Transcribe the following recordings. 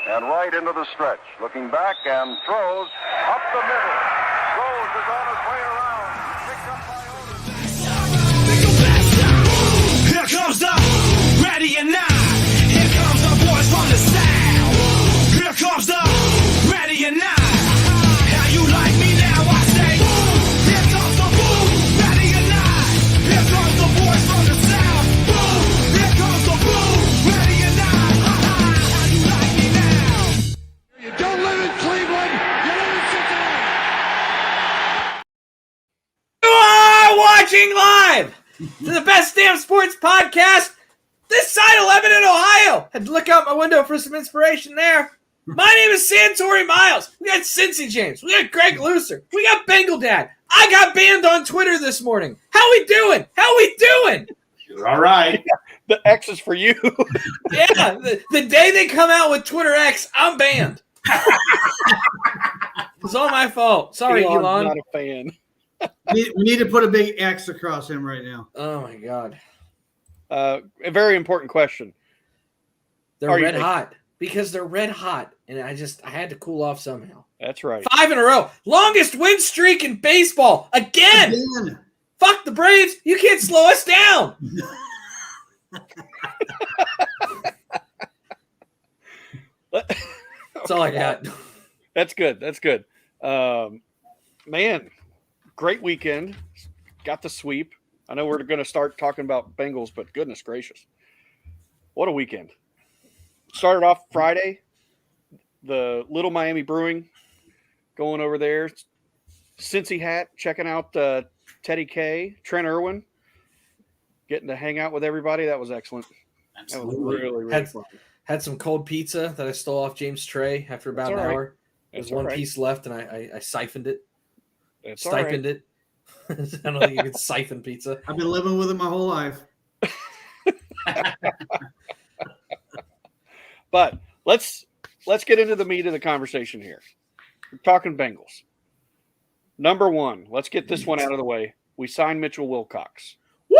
and right into the stretch. Looking back and throws up the middle. Rose is on his way around. Picked up by Otis. Here comes the ready or not. Here comes the boys from the south. Here comes the ready or not. How you like me now? I say, here comes the boom, ready or not. Here comes the boys from the south. Boom, here comes the boom, ready or not. How you like me now? You don't live in Cleveland, you live in Cincinnati. You are watching live to the Best Damn Sports Podcast this side of Lebanon, Ohio. Had to look out my window for some inspiration there. My name is Santori Miles. We got Cincy James. We got Greg Lucer. We got Bengal Dad. I got banned on Twitter this morning. How we doing? How we doing? You're all right. The X is for you. Yeah, the day they come out with Twitter X, I'm banned. It's all my fault. Sorry, Elon's Elon. not a fan. We need to put a big X across him right now. Oh, my God. A very important question. They're Are you red like- hot. Because they're red hot, and I had to cool off somehow. That's right. 5 in a row. Longest win streak in baseball. Again. Fuck the Braves. You can't slow us down. That's all I got. That's good. That's good. Man, great weekend. Got the sweep. I know we're going to start talking about Bengals, but goodness gracious. What a weekend. Started off Friday, the Little Miami Brewing, going over there. Cincy Hat, checking out Teddy K, Trent Irwin, getting to hang out with everybody. That was excellent. Absolutely. That was really, really fun. Had some cold pizza that I stole off James' tray after about an hour. There's one piece left, and I siphoned it. Stipend it. I don't think you can siphon pizza. I've been living with it my whole life. But let's get into the meat of the conversation here. We're talking Bengals. Number one, let's get this one out of the way. We signed Mitchell Wilcox. Woo!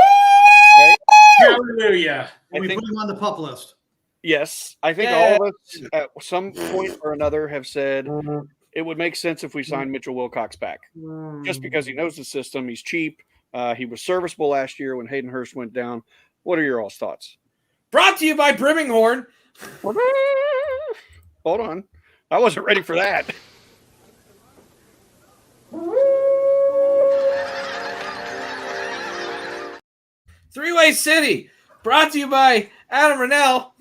Hallelujah. We put him on the pup list. Yes, I think all of us at some point or another have said it would make sense if we signed Mitchell Wilcox back. Just because he knows the system, he's cheap. He was serviceable last year when Hayden Hurst went down. What are your all's thoughts? Brought to you by Briminghorn. Hold on. I wasn't ready for that. Three-Way City. Brought to you by Adam Rennell.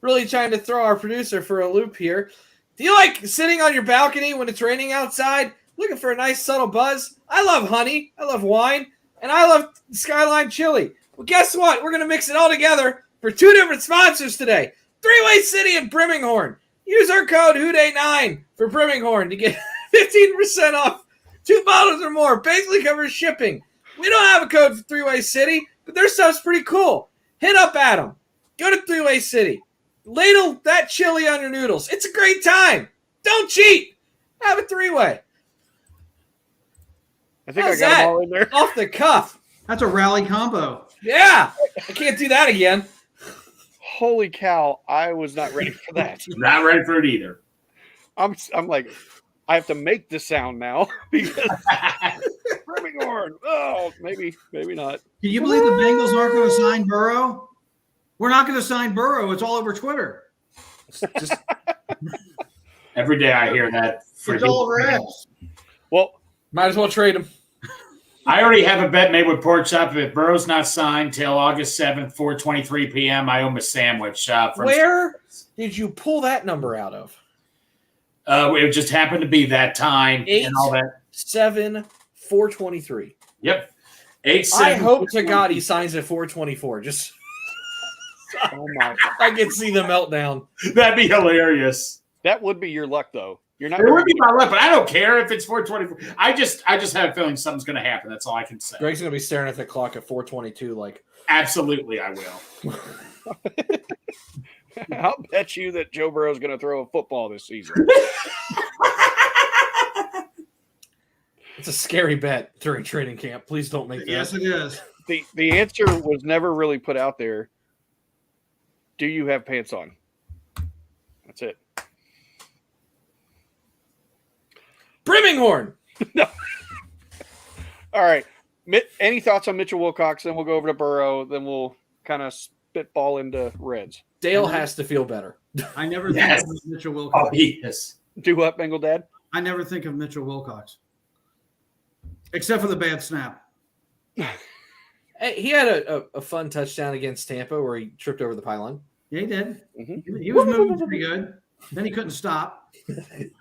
Really trying to throw our producer for a loop here. Do you like sitting on your balcony when it's raining outside, looking for a nice subtle buzz? I love honey. I love wine. And I love Skyline Chili. Well, guess what? We're going to mix it all together for 2 different sponsors today. Three-Way City and Briminghorn. Use our code HOODAY9 for Briminghorn to get 15% off 2 bottles or more. Basically covers shipping. We don't have a code for Three-Way City, but their stuff's pretty cool. Hit up Adam. Go to Three-Way City. Ladle that chili on your noodles. It's a great time. Don't cheat. Have a three-way. I think How's I got that? them all in there. Off the cuff. That's a rally combo. Yeah. I can't do that again. Holy cow, I was not ready for that. Not ready for it either. I'm like, I have to make the sound now because Birmingham. Oh, maybe not. Can you believe the Bengals aren't going to sign Burrow? We're not going to sign Burrow. It's all over Twitter. Just Every day I hear that. It's all over X. Well, might as well trade him. I already have a bet made with Pork Chop. If Burrow's not signed till August 7th, 4:23 p.m., I owe him a sandwich. From Where did you pull that number out of? It just happened to be that time 8, and all that. 7, 423. Yep. 8, 7. I hope to God he signs at 424. Just oh my, I can see the meltdown. That'd be hilarious. that would be your luck, though. You're not. It would be my luck, but I don't care if it's 4:24. I just have a feeling something's going to happen. That's all I can say. Greg's gonna be staring at the clock at 422 like Absolutely, I will. I'll bet you that Joe Burrow's going to throw a football this season. it's a scary bet during training camp. Please don't make that. Yes, it is. The answer was never really put out there. Do you have pants on? That's it. swimming horn. All right. Any thoughts on Mitchell Wilcox? Then we'll go over to Burrow. Then we'll kind of spitball into Reds. Dale has to feel better. I never think Yes. of Mitchell Oh, Wilcox. yes. Do what, Bengal Dad? I never think of Mitchell Wilcox. Except for the bad snap. Hey, he had a fun touchdown against Tampa where he tripped over the pylon. Yeah, he did. Mhm. He was moving pretty good. Then he couldn't stop. It's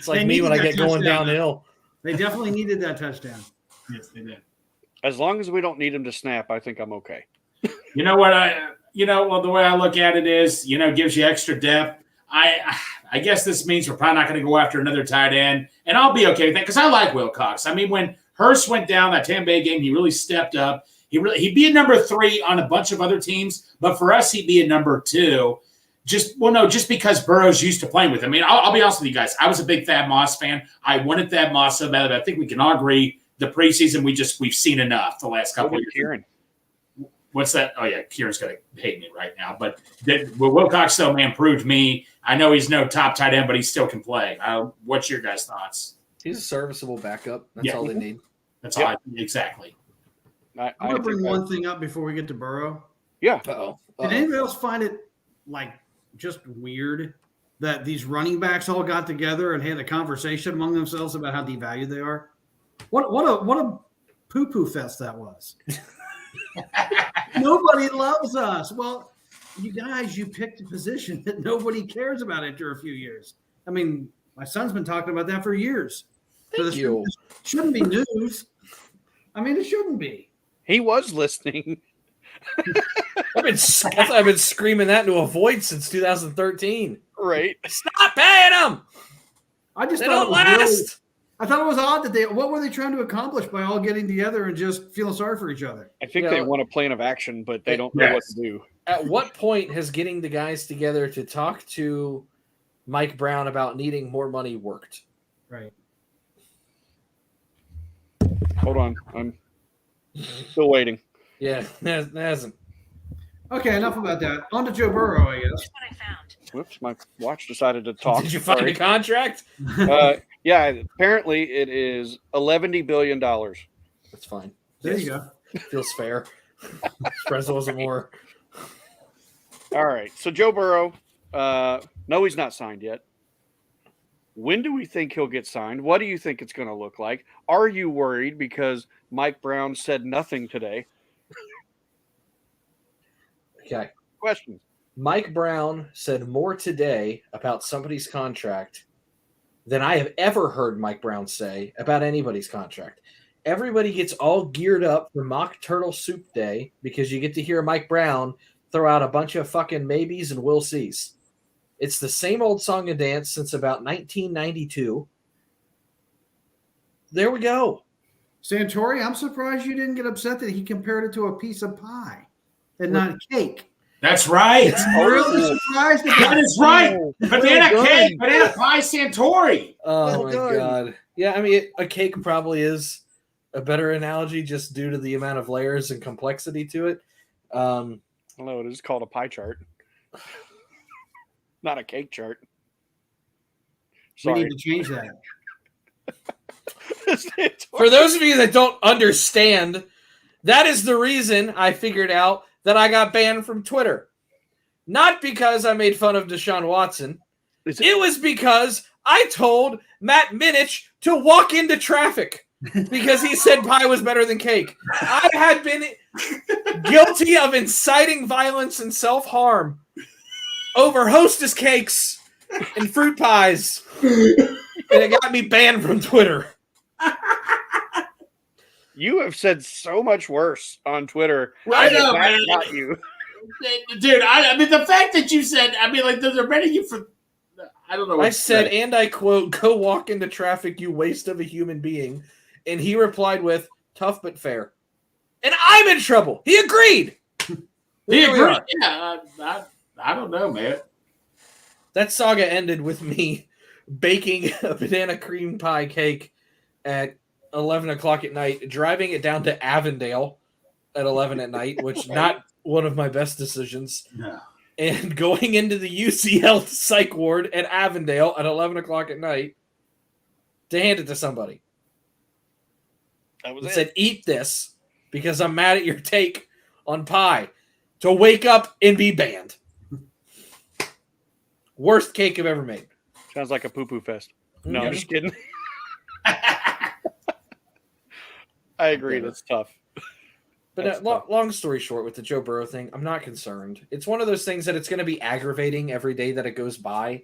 like They me when I needed get that going touchdown. downhill. They definitely needed that touchdown. Yes, they did. As long as we don't need him to snap, I think I'm okay. You know what well, the way I look at it is, gives you extra depth. I guess this means we're probably not going to go after another tight end, and I'll be okay with that because I like Wilcox. I mean, when Hurst went down that Tampa Bay game, he really stepped up. He'd be a number 3 on a bunch of other teams, but for us, he'd be a number 2. Just because Burrow's used to playing with him. I mean, I'll be honest with you guys. I was a big Thad Moss fan. I wanted Thad Moss so bad. I think we can all agree the preseason we've seen enough the last couple of years. Kieran. What's that? Oh yeah, Kieran's gonna hate me right now. But Wilcox though, man, proved me. I know he's no top tight end, but he still can play. What's your guys' thoughts? He's a serviceable backup. That's all they need. That's all. Exactly. I'm going to bring one thing up before we get to Burrow. Yeah. Uh-oh. Did anybody else find it just weird that these running backs all got together and had a conversation among themselves about how devalued they are? What a poo-poo fest that was. Nobody loves us. Well, you guys, you picked a position that nobody cares about after a few years. I mean, my son's been talking about that for years. Thank you. Shouldn't be news. I mean, it shouldn't be. He was listening. I've been screaming that into a void since 2013. Right. Stop paying them. I just They thought don't it was really, last. I thought it was odd that what were they trying to accomplish by all getting together and just feeling sorry for each other? I think Yeah. they want a plan of action, but they don't know what to do. At what point has getting the guys together to talk to Mike Brown about needing more money worked? Right. Hold on. I'm still waiting. Yeah, it hasn't. Okay, enough about that. On to Joe Burrow, I guess. Whoops, my watch decided to talk. Did you find Sorry. a contract? Yeah, apparently it is $11 billion. That's fine. There you go. Feels fair. Spreads wasn't more. All right. So Joe Burrow, no, he's not signed yet. When do we think he'll get signed? What do you think it's going to look like? Are you worried because Mike Brown said nothing today? Okay. Questions. Mike Brown said more today about somebody's contract than I have ever heard Mike Brown say about anybody's contract. Everybody gets all geared up for Mock Turtle Soup Day because you get to hear Mike Brown throw out a bunch of fucking maybes and we'll sees. It's the same old song and dance since about 1992. There we go. Santori, I'm surprised you didn't get upset that he compared it to a piece of pie and not cake. That's right. I'm really surprised at That that. is right. Banana done. cake, banana pie, Santori. Oh Well my done. God. Yeah, I mean, a cake probably is a better analogy just due to the amount of layers and complexity to it. Hello, it is called a pie chart, not a cake chart. We Sorry. need to change that. For those of you that don't understand, that is the reason I figured out that I got banned from Twitter. Not because I made fun of Deshaun Watson. It was because I told Matt Minich to walk into traffic because he said pie was better than cake. I had been guilty of inciting violence and self-harm over Hostess cakes and fruit pies. And it got me banned from Twitter. You have said so much worse on Twitter. I know, That man. got you. Dude, I mean, the fact that you said, I mean, like, they're banning you for, I don't know what I to said, say. and I quote, "Go walk into traffic, you waste of a human being." And he replied with, "Tough but fair." And I'm in trouble. He agreed. He Here we agreed. are. Yeah, I don't know, man. That saga ended with me baking a banana cream pie cake at 11 o'clock at night, driving it down to Avondale at 11 at night, which not one of my best decisions. No. and going into the UCL psych ward at Avondale at 11 o'clock at night to hand it to somebody. That was He it. said, eat this because I'm mad at your take on pie. To wake up and be banned. Worst cake I've ever made. Sounds like a poo-poo fest. No, Yeah. I'm just kidding. I agree. Whatever. That's tough. But That's tough. long story short, with the Joe Burrow thing, I'm not concerned. It's one of those things that it's going to be aggravating every day that it goes by.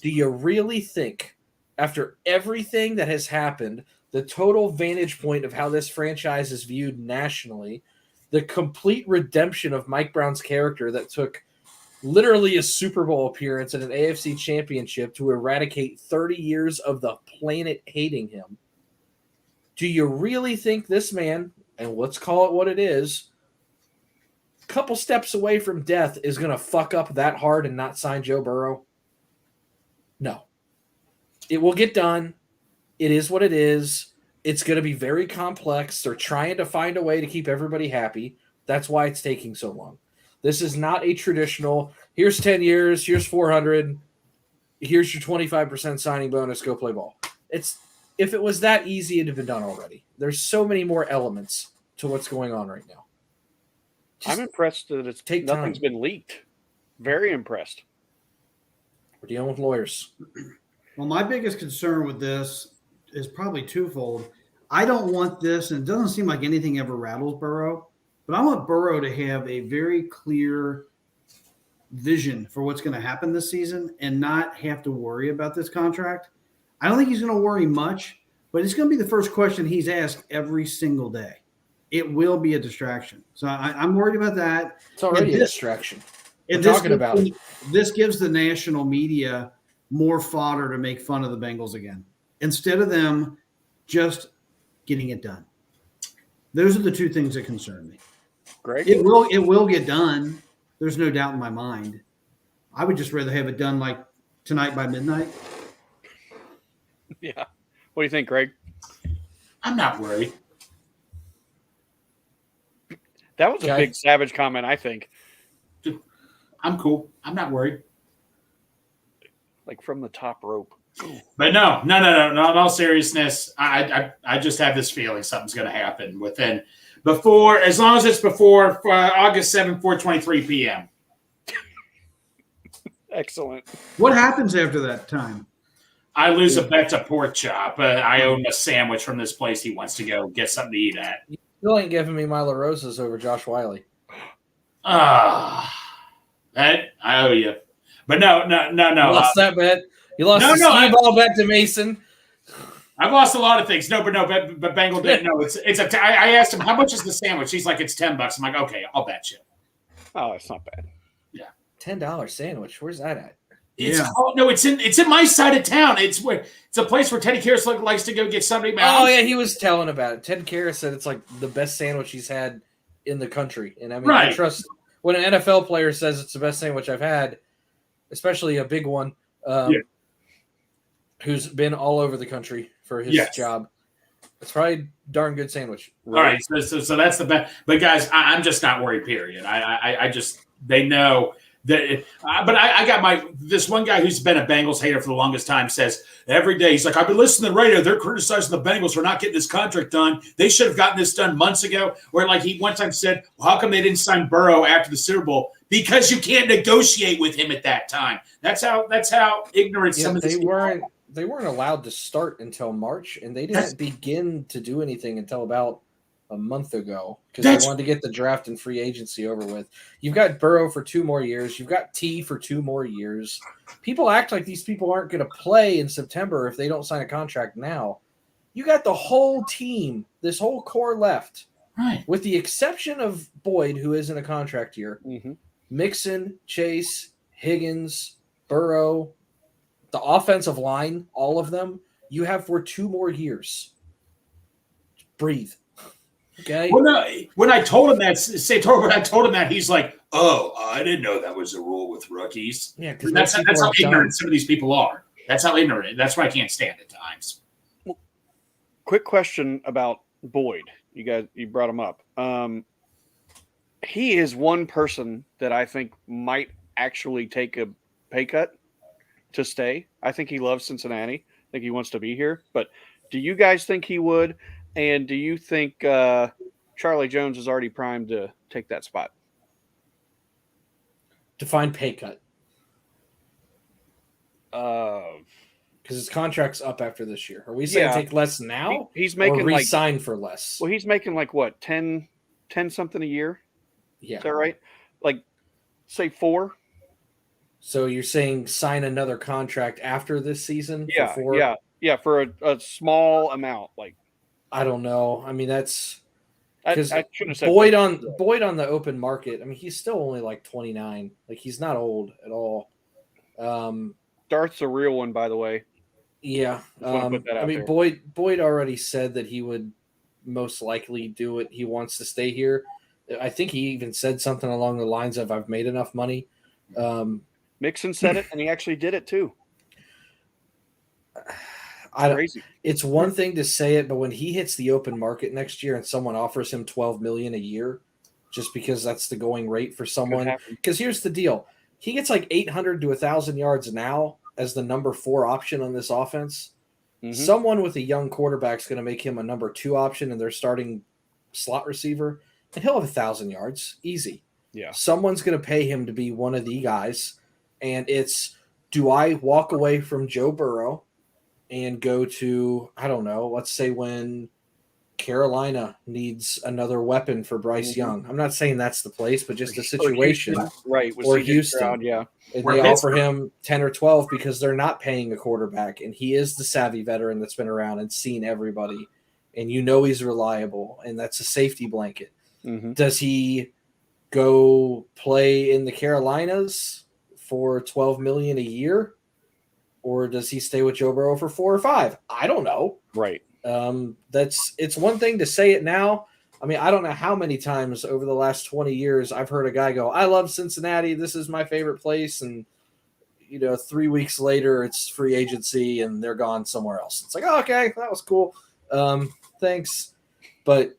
Do you really think, after everything that has happened, the total vantage point of how this franchise is viewed nationally, the complete redemption of Mike Brown's character that took literally a Super Bowl appearance and an AFC championship to eradicate 30 years of the planet hating him, do you really think this man, and let's call it what it is, a couple steps away from death is going to fuck up that hard and not sign Joe Burrow? No. It will get done. It is what it is. It's going to be very complex. They're trying to find a way to keep everybody happy. That's why it's taking so long. This is not a traditional, here's 10 years, here's 400, here's your 25% signing bonus, go play ball. If it was that easy, it'd have been done already. There's so many more elements to what's going on right now. I'm impressed that nothing's been leaked. Very impressed. We're dealing with lawyers. Well, my biggest concern with this is probably twofold. I don't want this, and it doesn't seem like anything ever rattles Burrow, but I want Burrow to have a very clear vision for what's going to happen this season and not have to worry about this contract. I don't think he's going to worry much, but it's going to be the first question he's asked every single day. It will be a distraction. So I'm worried about that. It's already a distraction. And this gives the national media more fodder to make fun of the Bengals again, instead of them just getting it done. Those are the two things that concern me. Greg? It will get done. There's no doubt in my mind. I would just rather have it done like tonight by midnight. Yeah. What do you think, Greg? I'm not worried. That was a big savage comment, I think. I'm cool. I'm not worried. Like from the top rope. But no. In all seriousness, I just have this feeling something's going to happen as long as it's before August 7th, 4:23 p.m. Excellent. What happens after that time? I lose a bet to pork chop. I own a sandwich from this place he wants to go get something to eat at. You still ain't giving me Milo Rosas over Josh Wiley. That I owe you. But no. You lost that bet. You lost the ski ball bet to Mason. I've lost a lot of things. But Bengal didn't know. I asked him, how much is the sandwich? He's like, it's $10. I'm like, okay, I'll bet you. Oh, it's not bad. Yeah. $10 sandwich. Where's that at? It's in my side of town. It's a place where Teddy Karras likes to go get somebody. Oh yeah, he was telling about it. Ted Karras said it's like the best sandwich he's had in the country. And I mean, I trust when an NFL player says it's the best sandwich I've had, especially a big one, who's been all over the country for his job. It's probably a darn good sandwich. Right? All right, so that's the best. But guys, I'm just not worried. Period. They know. But I got this one guy who's been a Bengals hater for the longest time says every day, he's like, I've been listening to the radio. They're criticizing the Bengals for not getting this contract done. They should have gotten this done months ago. Or like he one time said, well, how come they didn't sign Burrow after the Super Bowl? Because you can't negotiate with him at that time. That's how ignorant some of these people are. They weren't allowed to start until March, and they didn't begin to do anything until about a month ago because they wanted to get the draft and free agency over with. You've got Burrow for 2 more years. You've got T for 2 more years. People act like these people aren't going to play in September if they don't sign a contract now. You got the whole team, this whole core left, right? With the exception of Boyd, who is in a contract year. Mm-hmm. Mixon, Chase, Higgins, Burrow, the offensive line, all of them, you have for 2 more years. Breathe. Okay. Well, no, when I told him that, he's like, "Oh, I didn't know that was a rule with rookies." Yeah, because that's how ignorant some of these people are. That's how ignorant. That's what I can't stand at times. Well, quick question about Boyd. You brought him up. He is one person that I think might actually take a pay cut to stay. I think he loves Cincinnati. I think he wants to be here. But do you guys think he would? And do you think Charlie Jones is already primed to take that spot? Define pay cut. Because his contract's up after this year. Are we saying take less now? He's making or resign for less. Well, he's making like what 10 something a year. Yeah, is that right? Like, say 4. So you're saying sign another contract after this season? Yeah, for 4? yeah, for a small amount. Like, I don't know. I mean, that's because I shouldn't have said Boyd on the open market. I mean, he's still only like 29. Like, he's not old at all. Darth's a real one, by the way. Yeah. I mean, Boyd already said that he would most likely do it. He wants to stay here. I think he even said something along the lines of, I've made enough money. Mixon said it, and he actually did it too. Crazy. It's one thing to say it, but when he hits the open market next year and someone offers him $12 million a year, just because that's the going rate for someone. Because here's the deal: he gets like 800 to 1,000 yards now as the number 4 option on this offense. Mm-hmm. Someone with a young quarterback is going to make him a number 2 option, and they're starting slot receiver, and he'll have 1,000 yards easy. Yeah, someone's going to pay him to be one of the guys, and it's, do I walk away from Joe Burrow and go to, I don't know, let's say when Carolina needs another weapon for Bryce Young. I'm not saying that's the place, but just a situation. Right. Or Houston. Stroud, yeah. And they offer him 10 or 12 because they're not paying a quarterback, and he is the savvy veteran that's been around and seen everybody, and he's reliable, and that's a safety blanket. Mm-hmm. Does he go play in the Carolinas for $12 million a year, or does he stay with Joe Burrow for 4 or 5? I don't know. Right. It's one thing to say it now. I mean, I don't know how many times over the last 20 years I've heard a guy go, I love Cincinnati. This is my favorite place. And, 3 weeks later it's free agency and they're gone somewhere else. It's like, oh, okay, that was cool. Thanks. But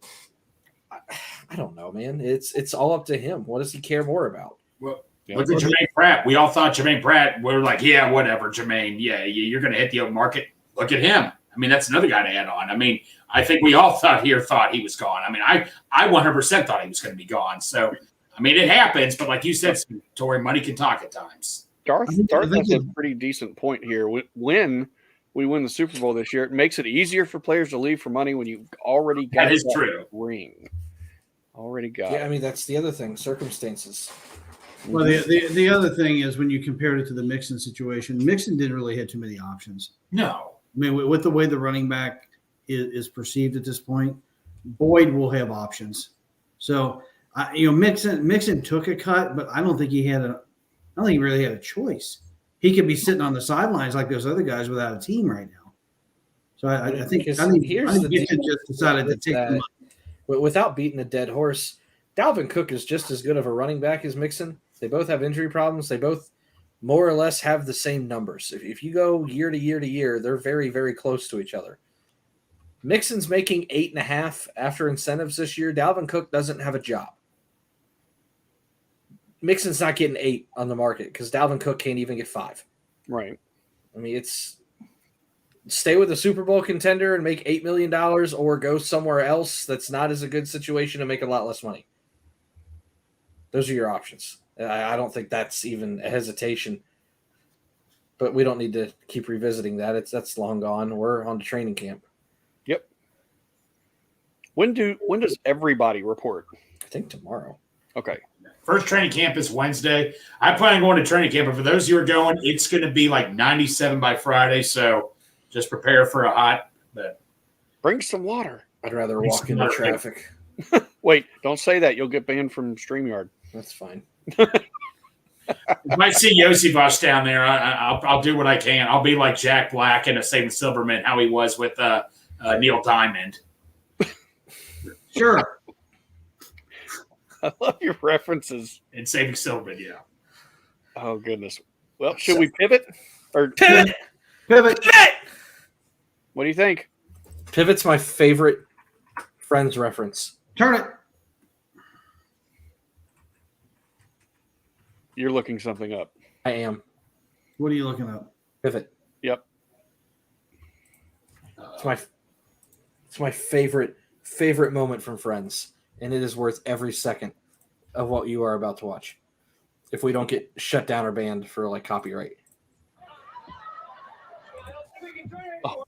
I don't know, man. It's all up to him. What does he care more about? Well, look at Jermaine Pratt. We all thought Jermaine Pratt, we were like, yeah, whatever, Jermaine. Yeah, you're going to hit the open market. Look at him. I mean, that's another guy to add on. I mean, I think we all thought he was gone. I mean, I 100% thought he was going to be gone. So, I mean, it happens. But like you said, Tori, money can talk at times. Darth has a pretty decent point here. When we win the Super Bowl this year, it makes it easier for players to leave for money when you've already got that ring. Already got it. I mean, that's the other thing, circumstances. Well, the other thing is when you compared it to the Mixon situation, Mixon didn't really have too many options. No. I mean, with the way the running back is perceived at this point, Boyd will have options. So, Mixon took a cut, but I don't think he really had a choice. He could be sitting on the sidelines like those other guys without a team right now. So I think Mixon just decided to take the money. Without beating a dead horse, Dalvin Cook is just as good of a running back as Mixon. They both have injury problems. They both more or less have the same numbers. If you go year to year to year, they're very, very close to each other. Mixon's making 8.5 after incentives this year. Dalvin Cook doesn't have a job. Mixon's not getting 8 on the market because Dalvin Cook can't even get 5. Right. I mean, it's stay with a Super Bowl contender and make $8 million, or go somewhere else that's not as a good situation and make a lot less money. Those are your options. I don't think that's even a hesitation. But we don't need to keep revisiting that. That's long gone. We're on to training camp. Yep. When does everybody report? I think tomorrow. Okay. First training camp is Wednesday. I plan on going to training camp, but for those who are going, it's going to be like 97 by Friday. So just prepare for a hot. But bring some water. I'd rather walk into traffic. Wait, don't say that. You'll get banned from StreamYard. That's fine. You might see Yosibas down there. I'll do what I can. I'll be like Jack Black in a Saving Silverman, how he was with Neil Diamond. Sure. I love your references. In Saving Silverman, yeah. Oh, goodness. Well, should we pivot? Or Pivot! What do you think? Pivot's my favorite Friends reference. Turn it. You're looking something up. I am. What are you looking up? Pivot. Yep. It's my favorite moment from Friends, and it is worth every second of what you are about to watch. If we don't get shut down or banned for like copyright. Oh.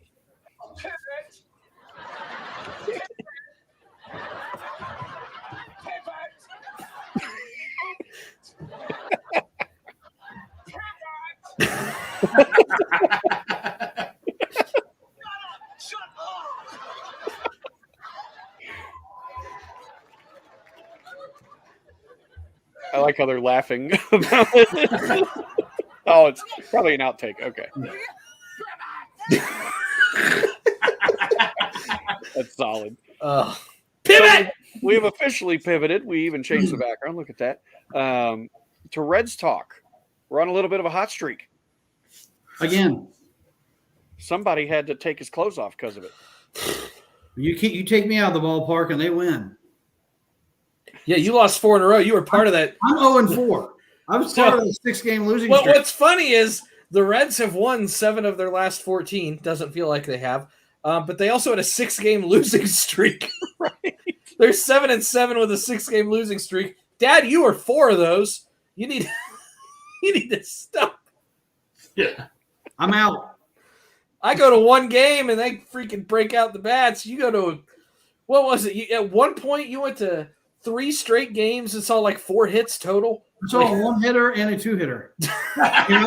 I like how they're laughing about it. Oh, it's probably an outtake. Okay. That's solid. Pivot! So we have officially pivoted. We even changed the background. Look at that. To Reds talk. We're on a little bit of a hot streak. Again, Somebody had to take his clothes off because of it. you take me out of the ballpark and they win. Yeah, you lost 4 in a row. You were part of that. I'm 0-4. I was part of the 6-game losing Well, streak. what's funny is the Reds have won 7 of their last 14. Doesn't feel like they have. But they also had a 6-game losing streak. Right. They're 7-7 with a 6-game losing streak. Dad, you are 4 of those. You need to stop. Yeah. I'm out. I go to 1 game and they freaking break out the bats. You go to, what was it? At one point you went to 3 straight games and saw like 4 hits total. I saw a 1-hitter and a 2-hitter. And I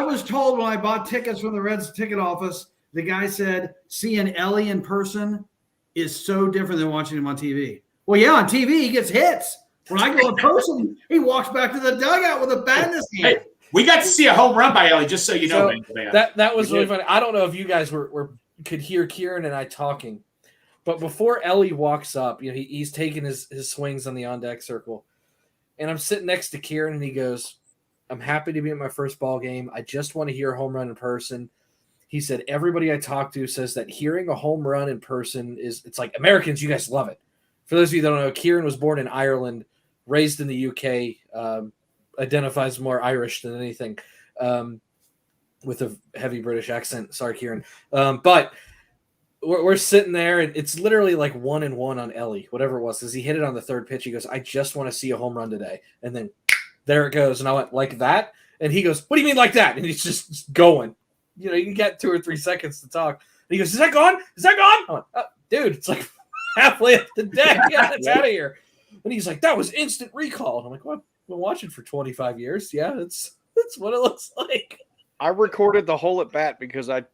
was told when I bought tickets from the Reds ticket office, the guy said, seeing Ellie in person is so different than watching him on TV. Well, yeah, on TV he gets hits. When I go in person, he walks back to the dugout with a bat in his hand. Hey, we got to see a home run by Ellie, just so you know. So that was really funny. I don't know if you guys could hear Kieran and I talking, but before Ellie walks up, he's taking his swings on the on-deck circle, and I'm sitting next to Kieran, and he goes, "I'm happy to be at my first ball game. I just want to hear a home run in person." He said, "Everybody I talk to says that hearing a home run in person it's like Americans, you guys love it." For those of you that don't know, Kieran was born in Ireland, raised in the UK, identifies more Irish than anything, with a heavy British accent. Sorry, Kieran. But we're sitting there, and it's literally like 1-1 on Ellie, whatever it was, because he hit it on the 3rd pitch. He goes, "I just want to see a home run today." And then there it goes. And I went, "Like that?" And he goes, "What do you mean like that?" And he's just going. You get 2 or 3 seconds to talk. And he goes, "Is that gone? Is that gone?" I went, "Oh, dude, it's like halfway up the deck. Yeah, it's out of here." And he's like, "That was instant recall." And I'm like, "What? I've been watching for 25 years. Yeah, that's what it looks like." I recorded the whole at bat because I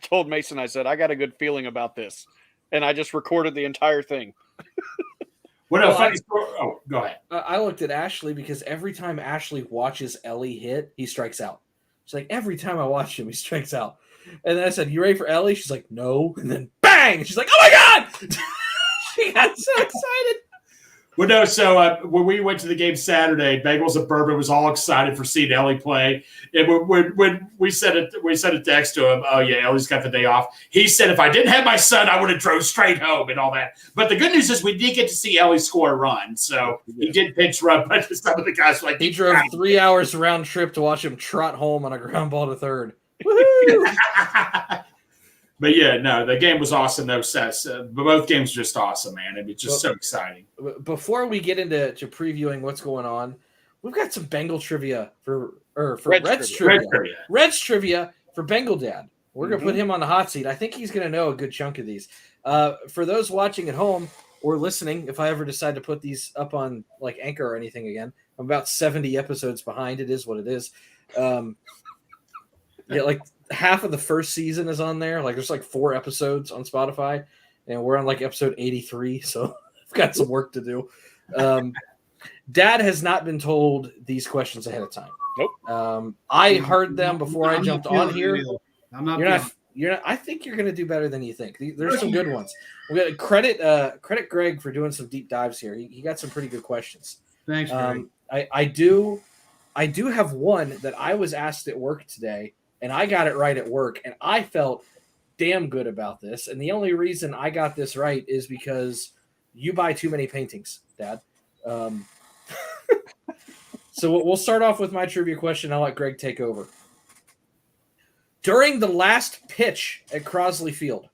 told Mason, I said, I got a good feeling about this. And I just recorded the entire thing. Funny story. Oh, go ahead. I looked at Ashley because every time Ashley watches Ellie hit, he strikes out. She's like, every time I watch him, he strikes out. And then I said, "You ready for Ellie?" She's like, "No." And then bang! She's like, "Oh my God!" She got so excited. Well, no, so when we went to the game Saturday, Bengals and Bourbon was all excited for seeing Ellie play. And when we sent a text to him, "Oh, yeah, Ellie's got the day off." He said, "If I didn't have my son, I would have drove straight home," and all that. But the good news is we did get to see Ellie score a run. So he did pinch run, but some of the guys were like, he drove 3 hours round trip to watch him trot home on a ground ball to 3rd. Woohoo! But yeah, no, the game was awesome. Those both games were just awesome, man. It was just so exciting. Before we get into previewing what's going on, we've got some Bengal trivia for Reds trivia. Reds trivia for Bengal Dad. We're gonna put him on the hot seat. I think he's gonna know a good chunk of these. For those watching at home or listening, if I ever decide to put these up on like Anchor or anything again, I'm about 70 episodes behind. It is what it is. Yeah, like half of the first season is on there. Like there's like 4 episodes on Spotify, and we're on like episode 83. So I've got some work to do. Dad has not been told these questions ahead of time. Nope. I heard them before I jumped on here. I'm not. You're not. I think you're going to do better than you think. There's some good ones. We got credit Greg for doing some deep dives here. He got some pretty good questions. Thanks, Greg. I do have one that I was asked at work today, and I got it right at work, and I felt damn good about this. And the only reason I got this right is because you buy too many paintings, Dad. So we'll start off with my trivia question. I'll let Greg take over. During the last pitch at Crosley Field,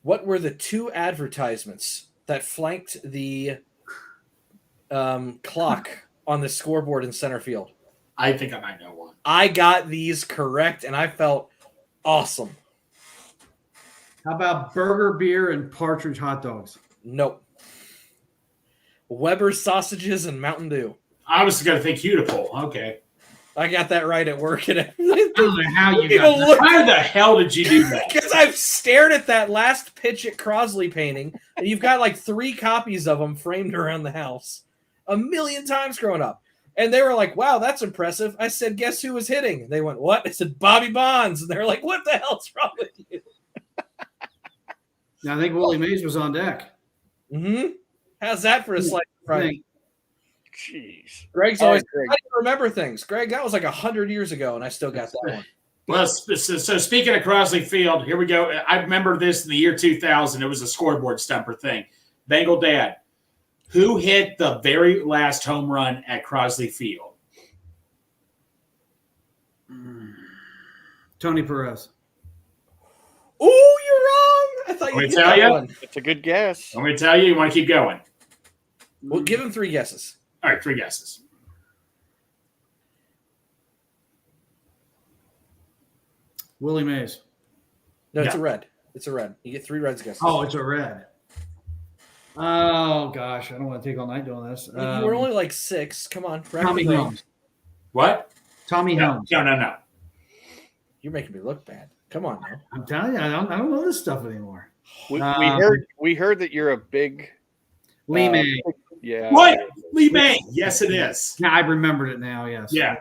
what were the 2 advertisements that flanked the clock on the scoreboard in center field? I think I might know one. I got these correct, and I felt awesome. How about burger, beer, and partridge hot dogs? Nope. Weber's sausages and Mountain Dew. I was going to think Hudipole. Okay. I got that right at work. And I don't know how you people got that. look How the hell did you do that? because I've stared at that last pitch at Crosley painting, and you've got like 3 copies of them framed around the house 1,000,000 times growing up. And they were like, wow, that's impressive. I said, guess who was hitting? And they went, what? I said, Bobby Bonds. And they're like, what the hell's wrong with you? I think Willie Mays was on deck. Mm-hmm. How's that for a slight Friday? Jeez. Greg's All always right, Greg. I didn't remember things. Greg, that was like 100 years ago, and I still got that one. Well, so speaking of Crosley Field, here we go. I remember this in the year 2000. It was a scoreboard stumper thing. Bengal Dad, who hit the very last home run at Crosley Field? Tony Perez. Oh, you're wrong. I thought Let me you tell that ya. one. It's a good guess. I'm going to tell you. You want to keep going? Well, give him 3 guesses. All right, 3 guesses. Willie Mays. No, it's Yeah. a red. It's a red. You get 3 reds guesses. Oh, it's a red. Oh, gosh. I don't want to take all night doing this. You were only like 6. Come on. rack Tommy the brain. Helms. What? Tommy No, Helms. no. You're making me look bad. Come on now. I'm telling you, I don't know this stuff anymore. We heard that you're a big Lee May. yeah. What? Lee May. Yes, it is. Yeah, I remembered it now. Yes. Yeah.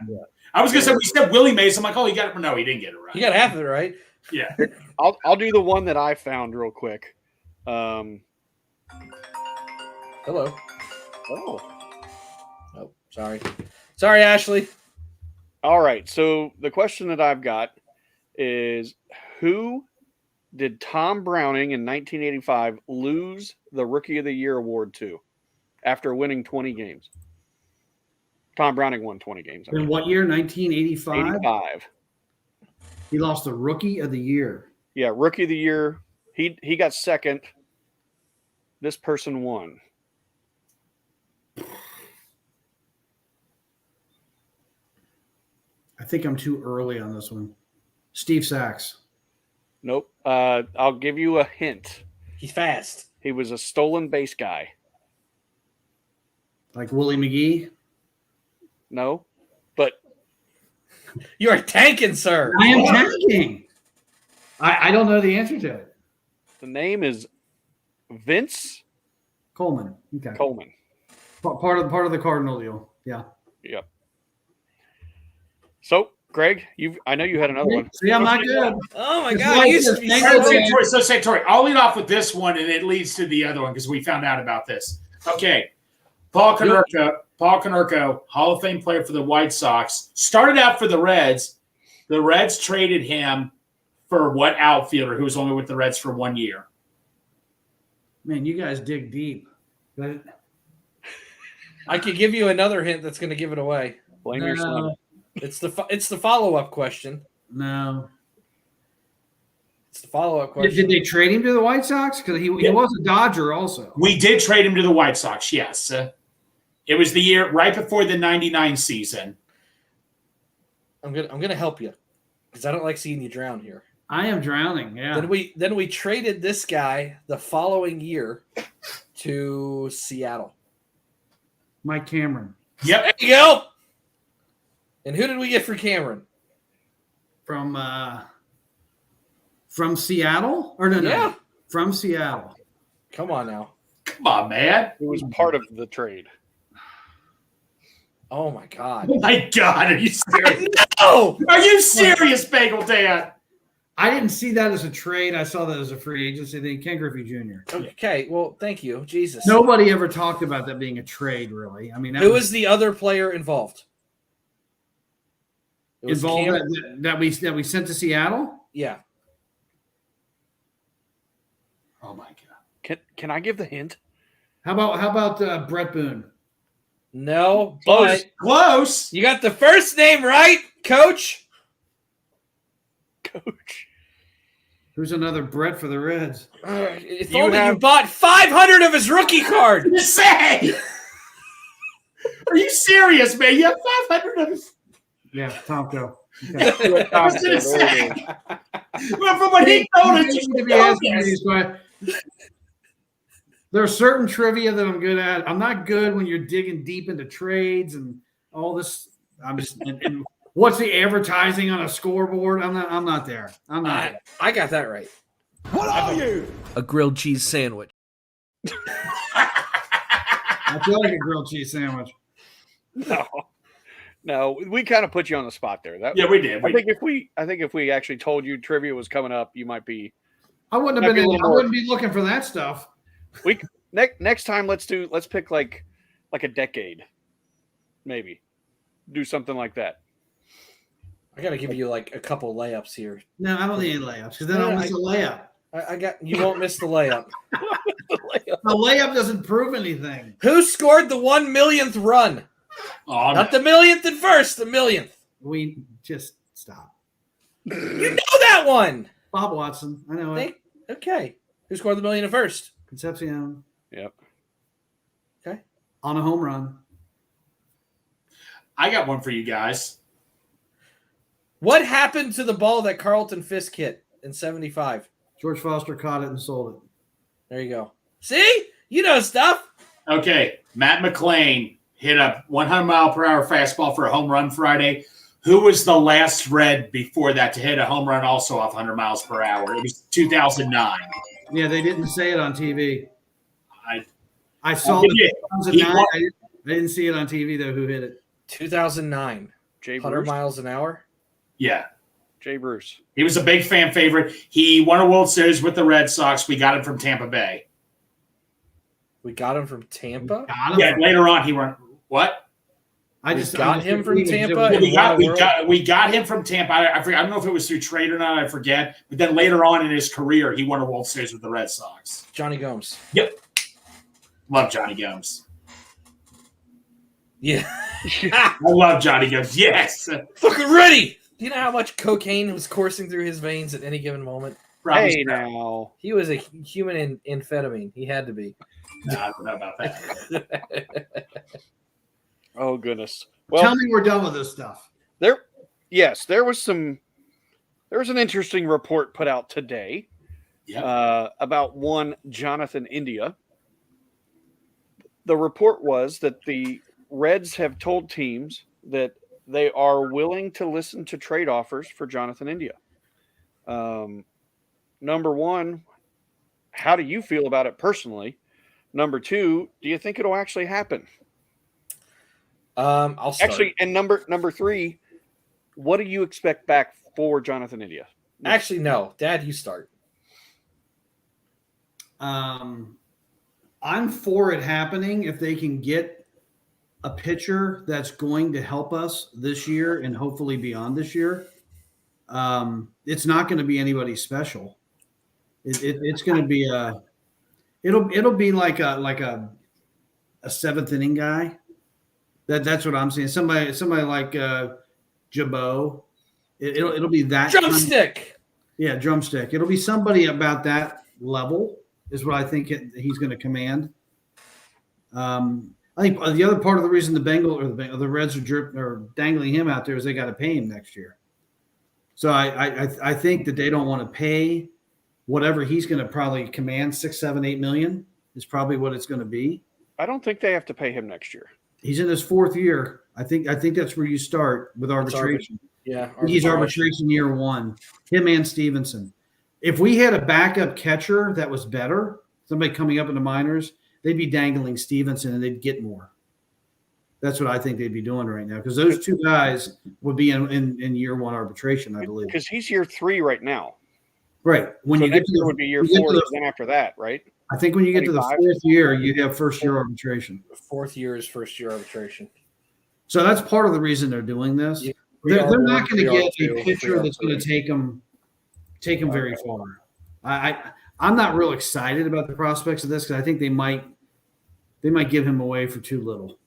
I was going to say, we said Willie Mays. I'm like, oh, he got it. No, he didn't get it right. You got half of it right. Yeah. I'll do the one that I found real quick. Hello. Oh, sorry. Sorry, Ashley. All right. So the question that I've got is, who did Tom Browning in 1985 lose the Rookie of the Year award to after winning 20 games? Tom Browning won 20 games. In what year? 1985. 85. He lost the Rookie of the Year. Yeah, Rookie of the Year. He got second. This person won. I think I'm too early on this one. Steve Sachs. Nope. I'll give you a hint. He's fast. He was a stolen base guy. Like Willie McGee. No, but You are tanking, sir. I am tanking. I don't know the answer to it. the name is Vince Coleman. Okay. Coleman. Part of the Cardinal deal. Yeah. Yep. So, Greg, I know you had another one. See, I'm not good. Oh my It's God! like You used to this be thing so goes good. So, Tori, I'll lead off with this one, and it leads to the other one because we found out about this. Okay. Paul Konerko, Hall of Fame player for the White Sox, started out for the Reds. The Reds traded him for what outfielder who was only with the Reds for 1 year? Man, you guys dig deep. But I could give you another hint that's going to give it away. Blame your son. It's the follow-up question. no. It's the follow-up Did question. they trade him to the White Sox? Because he was a Dodger also. We did trade him to the White Sox, yes. It was the year right before the 99 season. I'm gonna help you because I don't like seeing you drown here. I am drowning. Yeah. Then we traded this guy the following year to Seattle. Mike Cameron Yep. There you go. And who did we get for Cameron? from Seattle? Or no. Yeah. From Seattle. Come on now. Come on, man. It was part of the trade. Oh my God. Oh, my God. Are you serious? No. Are you serious, Bagel Dad? I didn't see that as a trade. I saw that as a free agency thing. Ken Griffey Jr. Okay. Well, thank you, Jesus. Nobody ever talked about that being a trade, really. I mean, Who was the other player involved? It was involved Cameron. that we sent to Seattle? Yeah. Oh, my God. Can I give the hint? How about Brett Boone? No, Close. but Close. you got the first name right, Coach. Coach. Who's another Brett for the Reds? If You only you have- bought 500 of his rookie card. You say? Are you serious, man? You have 500 of his. Yeah, Tomko. Okay. I was gonna say. Well, from what he told us, you To should be know asking me this. these questions. There are certain trivia that I'm good at. I'm not good when you're digging deep into trades and all this. I'm just and what's the advertising on a scoreboard? I'm not there. I'm not there. I got that right. What are you? A grilled cheese sandwich. I feel like a grilled cheese sandwich. No, we kind of put you on the spot there. That, Yeah, we did. I think if we actually told you trivia was coming up, you might be. I wouldn't Might have be a been. little I more- wouldn't be looking for that stuff. We next time let's pick like a decade, maybe do something like that. I got to give you like a couple layups here. No, I don't need any layups because then No, I'll miss a layup. I got you. Won't miss the layup. A layup doesn't prove anything. Who scored the 1 millionth run? Oh, Not the millionth at first, the millionth. We just stop. You know that one. Bob Watson. I know it. Okay. Who scored the million at first? Concepcion Yep. Okay. on a home run. I got one for you guys. What happened to the ball that Carlton Fisk hit in 75? George Foster caught it and sold it. There you go. See? You know stuff. Okay, Matt McClain hit a 100-mile-per-hour fastball for a home run Friday. Who was the last Red before that to hit a home run also off 100 miles per hour? It was 2009. Yeah, they didn't say it on TV. I saw I'll it give you- in 2009. he won- I didn't see it on TV though. Who hit it? 2009. Jay 100 Bruce. miles an hour. Yeah, Jay Bruce. he was a big fan favorite. He won a World Series with the Red Sox. We got him from Tampa Bay. We got him from Tampa. Got him Yeah, from- later on he won. What? I We just got I just him from believe it. Tampa? Yeah, Yeah, we got him from Tampa. I forget. I don't know if it was through trade or not. I forget. But then later on in his career, he won a World Series with the Red Sox. Johnny Gomes. Yep. Love Johnny Gomes. Yeah. I love Johnny Gomes. Yes. Fucking ready. Do you know how much cocaine was coursing through his veins at any given moment? Probably Hey now. He was a human amphetamine. He had to be. No, I don't know about that. Oh goodness. Tell Well, me we're done with this stuff. there was an interesting report put out today Yeah. about one Jonathan India. The report was that the Reds have told teams that they are willing to listen to trade offers for Jonathan India. Number one, how do you feel about it personally? Number two, do you think it'll actually happen? I'll start. Actually, and number three, what do you expect back for Jonathan India? Actually, no. Dad, you start. I'm for it happening if they can get a pitcher that's going to help us this year and hopefully beyond this year. It's not going to be anybody special. It's going to be it'll be like a seventh inning guy. That's what I'm saying. Somebody like Jabot. It'll be that Drumstick. yeah, drumstick. It'll be somebody about that level is what I think he's going to command. I think the other part of the reason the Bengals or the Reds are dangling him out there is they got to pay him next year. So I think that they don't want to pay whatever he's going to probably command, 6, 7, 8 million is probably what it's going to be. I don't think they have to pay him next year. He's in his fourth year. I think that's where you start with arbitration. Yeah. He's arbitration year one. Him and Stevenson. If we had a backup catcher that was better, somebody coming up in the minors, they'd be dangling Stevenson and they'd get more. That's what I think they'd be doing right now because those two guys would be in year one arbitration, I believe. Because he's year 3 right now. Right. When So you get next to year the, would be year you get 4, to then after that, right? I think when you get to the 25. fourth year, you have first year arbitration. Fourth year is first year arbitration. So that's part of the reason they're doing this. Yeah. They're not going to get 3R2, a pitcher that's going to take them very far. I'm not real excited about the prospects of this because I think they might give him away for too little.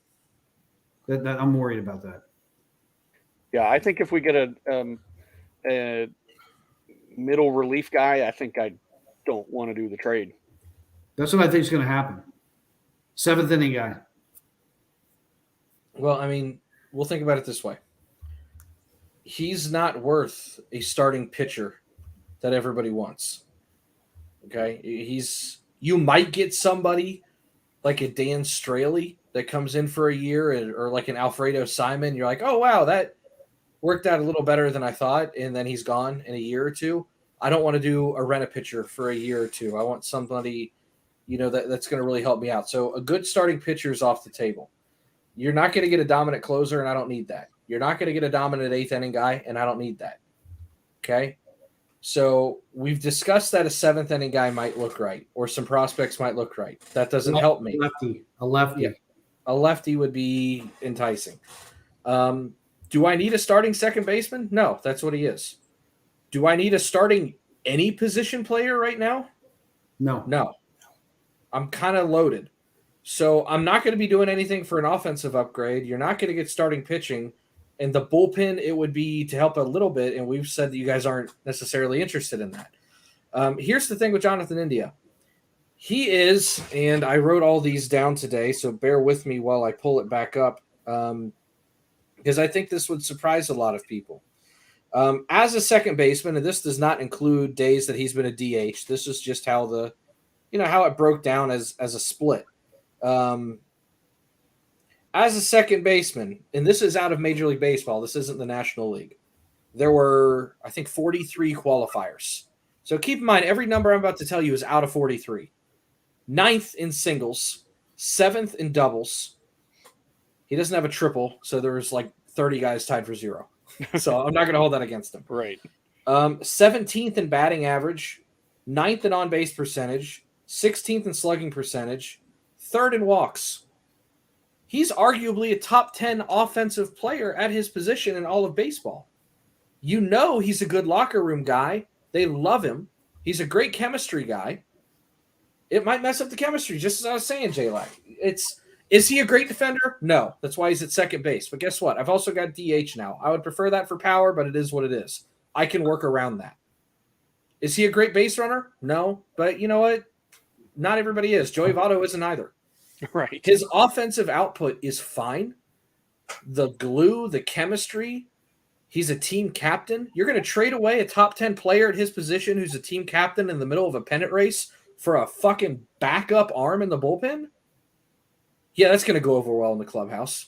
That I'm worried about that. Yeah, I think if we get a middle relief guy, I think I don't want to do the trade. That's what I think is going to happen. 7th inning guy. Well, I mean, we'll think about it this way. He's not worth a starting pitcher that everybody wants. Okay? You might get somebody like a Dan Straley that comes in for a year or like an Alfredo Simon. You're like, oh, wow, that worked out a little better than I thought, and then he's gone in a year or two. I don't want to do a rent a pitcher for a year or two. I want somebody, that's going to really help me out. So a good starting pitcher is off the table. You're not going to get a dominant closer, and I don't need that. You're not going to get a dominant 8th inning guy, and I don't need that. Okay? So we've discussed that a 7th inning guy might look right, or some prospects might look right. That doesn't help me. A lefty. Yeah. A lefty would be enticing. Do I need a starting second baseman? No, that's what he is. Do I need a starting any position player right now? No. I'm kind of loaded. So I'm not going to be doing anything for an offensive upgrade. You're not going to get starting pitching. And the bullpen, it would be to help a little bit. And we've said that you guys aren't necessarily interested in that. Here's the thing with Jonathan India. He is, and I wrote all these down today, so bear with me while I pull it back up, because I think this would surprise a lot of people. As a second baseman, and this does not include days that he's been a DH. This is just how how it broke down as a split. As a second baseman, and this is out of Major League Baseball, this isn't the National League, there were, I think, 43 qualifiers. So keep in mind, every number I'm about to tell you is out of 43. 9th in singles, 7th in doubles. He doesn't have a triple, so there's like 30 guys tied for 0. So I'm not going to hold that against him. Right. 17th in batting average, 9th in on-base percentage, 16th in slugging percentage, 3rd in walks. He's arguably a top 10 offensive player at his position in all of baseball. He's a good locker room guy. They love him. He's a great chemistry guy. It might mess up the chemistry, just as I was saying, J-Lac. Is he a great defender? No. That's why he's at second base. But guess what? I've also got DH now. I would prefer that for power, but it is what it is. I can work around that. Is he a great base runner? No. But you know what? Not everybody is. Joey Votto isn't either. Right. His offensive output is fine. The glue, the chemistry, he's a team captain. You're going to trade away a top 10 player at his position who's a team captain in the middle of a pennant race for a fucking backup arm in the bullpen? Yeah, that's going to go over well in the clubhouse.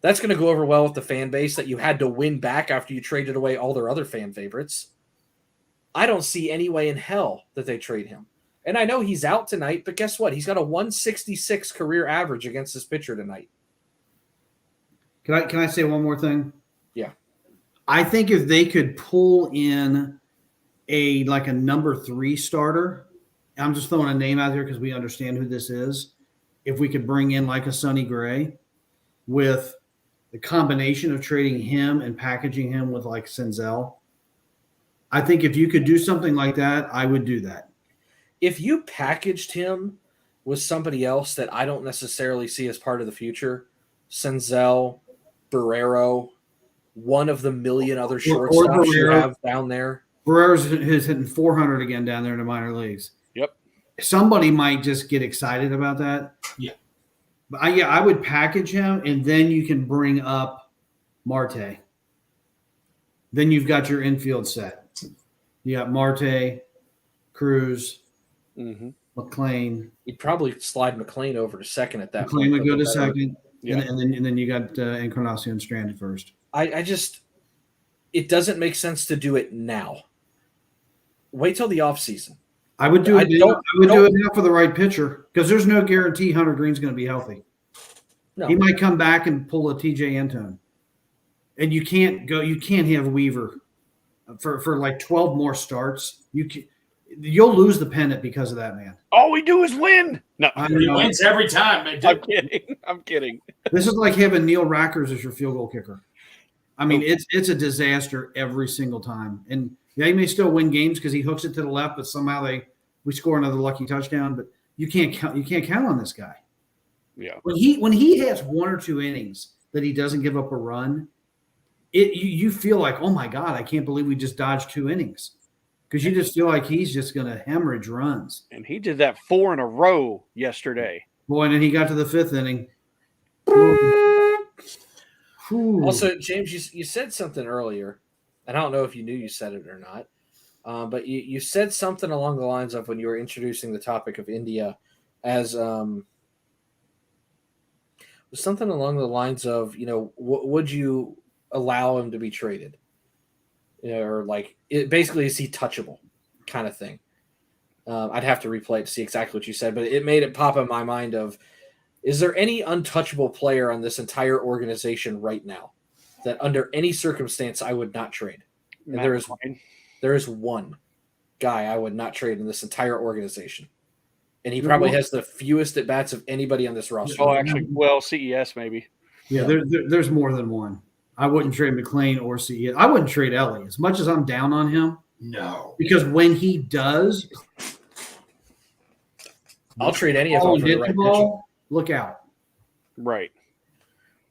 That's going to go over well with the fan base that you had to win back after you traded away all their other fan favorites. I don't see any way in hell that they trade him. And I know he's out tonight, but guess what? He's got a 166 career average against this pitcher tonight. Can I say one more thing? Yeah. I think if they could pull in a number 3 starter, I'm just throwing a name out there because we understand who this is. If we could bring in like a Sonny Gray with the combination of trading him and packaging him with like Senzel, I think if you could do something like that, I would do that. If you packaged him with somebody else that I don't necessarily see as part of the future, Senzel, Barrero, one of the million other shortstops you have down there. Barrero's hitting 400 again down there in the minor leagues. Yep. Somebody might just get excited about that. Yeah. But I would package him, and then you can bring up Marte. Then you've got your infield set. You got Marte, Cruz, McLein. You'd probably slide McLean over to second at that McLein point. would go to second, Yeah. and then you got Encarnacion stranded first. I just – it doesn't make sense to do it now. Wait till the offseason. I would do it. I would do it now for the right pitcher because there's no guarantee Hunter Green's going to be healthy. No. He might come back and pull a TJ Antone, and you can't have Weaver for like 12 more starts. You'll lose the pennant because of that, man. All we do is win. No, He wins every time. Man. I'm kidding. This is like having Neil Rackers as your field goal kicker. I mean, it's a disaster every single time. And yeah, he may still win games because he hooks it to the left, but somehow we score another lucky touchdown. But you can't count on this guy. Yeah. When he has 1 or 2 innings that he doesn't give up a run, you feel like, oh my God, I can't believe we just dodged 2 innings. Because you just feel like he's just going to hemorrhage runs. And he did that 4 in a row yesterday. Boy, and then he got to the 5th inning. Also, James, you said something earlier, and I don't know if you knew you said it or not, but you said something along the lines of when you were introducing the topic of India as something along the lines of, would you allow him to be traded? Or like, basically, is he touchable kind of thing? I'd have to replay it to see exactly what you said, but it made it pop in my mind of, is there any untouchable player on this entire organization right now that under any circumstance I would not trade? And there is one guy I would not trade in this entire organization. And he probably has the fewest at-bats of anybody on this roster. Oh, actually, well, CES maybe. Yeah, there's more than one. I wouldn't trade McLean or CES. I wouldn't trade Ellie. As much as I'm down on him. No. Because when he does, I'll trade any of them for the right pitching. Look out. Right.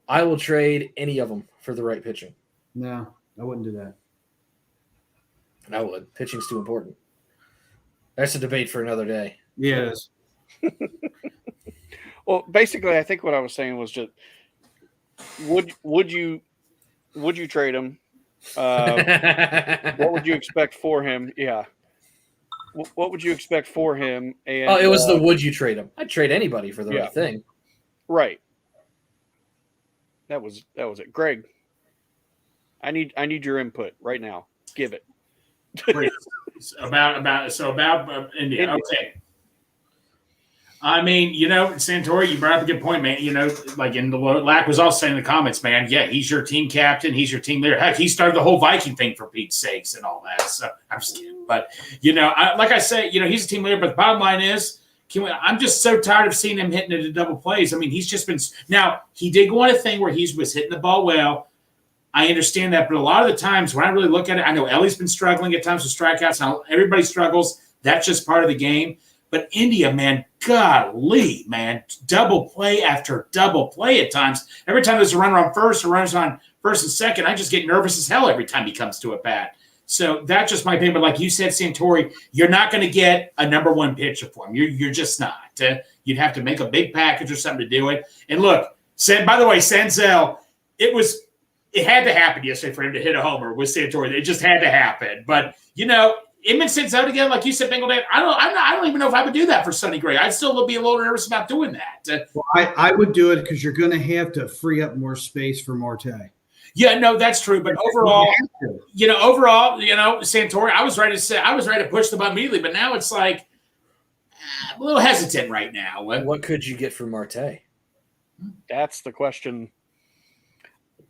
I will trade any of them for the right pitching. No, I wouldn't do that. I would. Pitching's too important. That's a debate for another day. Yeah, it is. Well, basically, I think what I was saying was just, would you trade him? What would you expect for him? Yeah. What would you expect for him? And it was would you trade him? I'd trade anybody for the right thing. Right. That was it. Greg, I need your input right now. Give it. about India. Okay. I mean, Santori, you brought up a good point, man. Like in the Lack was also saying in the comments, man. Yeah, he's your team captain. He's your team leader. Heck, he started the whole Viking thing for Pete's sakes and all that. So I'm just kidding. But, like I say, he's a team leader. But the bottom line is, I'm just so tired of seeing him hitting into double plays. I mean, he's just been – now, he did go on a thing where he was hitting the ball well. I understand that. But a lot of the times when I really look at it, I know Ellie's been struggling at times with strikeouts. Now, everybody struggles. That's just part of the game. But India, man, golly, man, double play after double play at times. Every time there's a runner on first or runners on first and second, I just get nervous as hell every time he comes to a bat. So that's just my opinion. But like you said, Santori, you're not going to get a number one pitcher for him. You're just not. You'd have to make a big package or something to do it. And look, by the way, Senzel, it had to happen yesterday for him to hit a homer with Santori. It just had to happen. But, Inman sits out again, like you said, Bengal Dad. I don't even know if I would do that for Sonny Gray. I'd still be a little nervous about doing that. Well, I would do it because you're going to have to free up more space for Marte. Yeah, no, that's true. But overall, Santori, I was ready to push the button immediately, but now it's like I'm a little hesitant right now. What could you get for Marte? That's the question.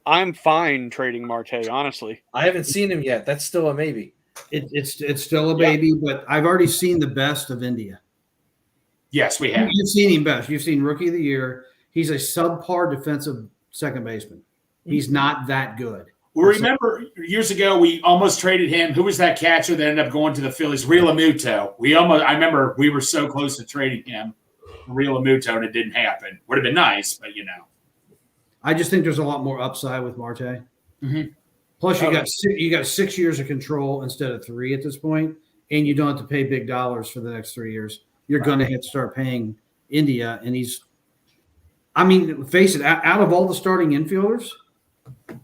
I'm fine trading Marte, honestly. I haven't seen him yet. That's still a maybe. It's still a baby, but I've already seen the best of India. Yes, we have. You've seen him best. You've seen Rookie of the Year. He's a subpar defensive second baseman. He's not that good. Well, remember years ago we almost traded him. Who was that catcher that ended up going to the Phillies? Realmuto. I remember we were so close to trading him, Realmuto, and it didn't happen. Would have been nice, but I just think there's a lot more upside with Marte. Mm-hmm. Plus, you got 6 years of control instead of 3 at this point, and you don't have to pay big dollars for the next 3 years. You're going to have to start paying India, and face it, out of all the starting infielders,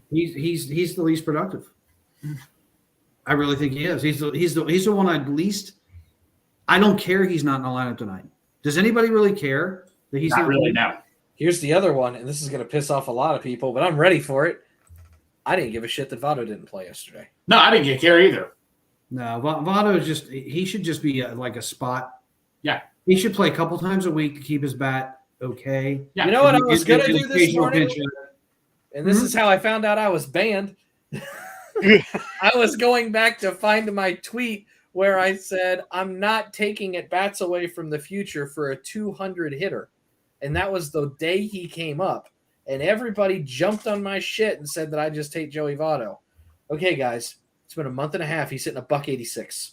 he's the least productive. I really think he is. He's the one I'd least. I don't care. He's not in the lineup tonight. Does anybody really care that he's not really? No. Here's the other one, and this is going to piss off a lot of people, but I'm ready for it. I didn't give a shit that Votto didn't play yesterday. No, I didn't care either. No, Votto is he should just be like a spot. Yeah. He should play a couple times a week to keep his bat okay. Yeah. You know what I was going to do this morning? And this is how I found out I was banned. I was going back to find my tweet where I said, I'm not taking at-bats away from the future for a 200 hitter. And that was the day he came up. And everybody jumped on my shit and said that I just hate Joey Votto. Okay, guys, it's been a month and a half. He's hitting a $186.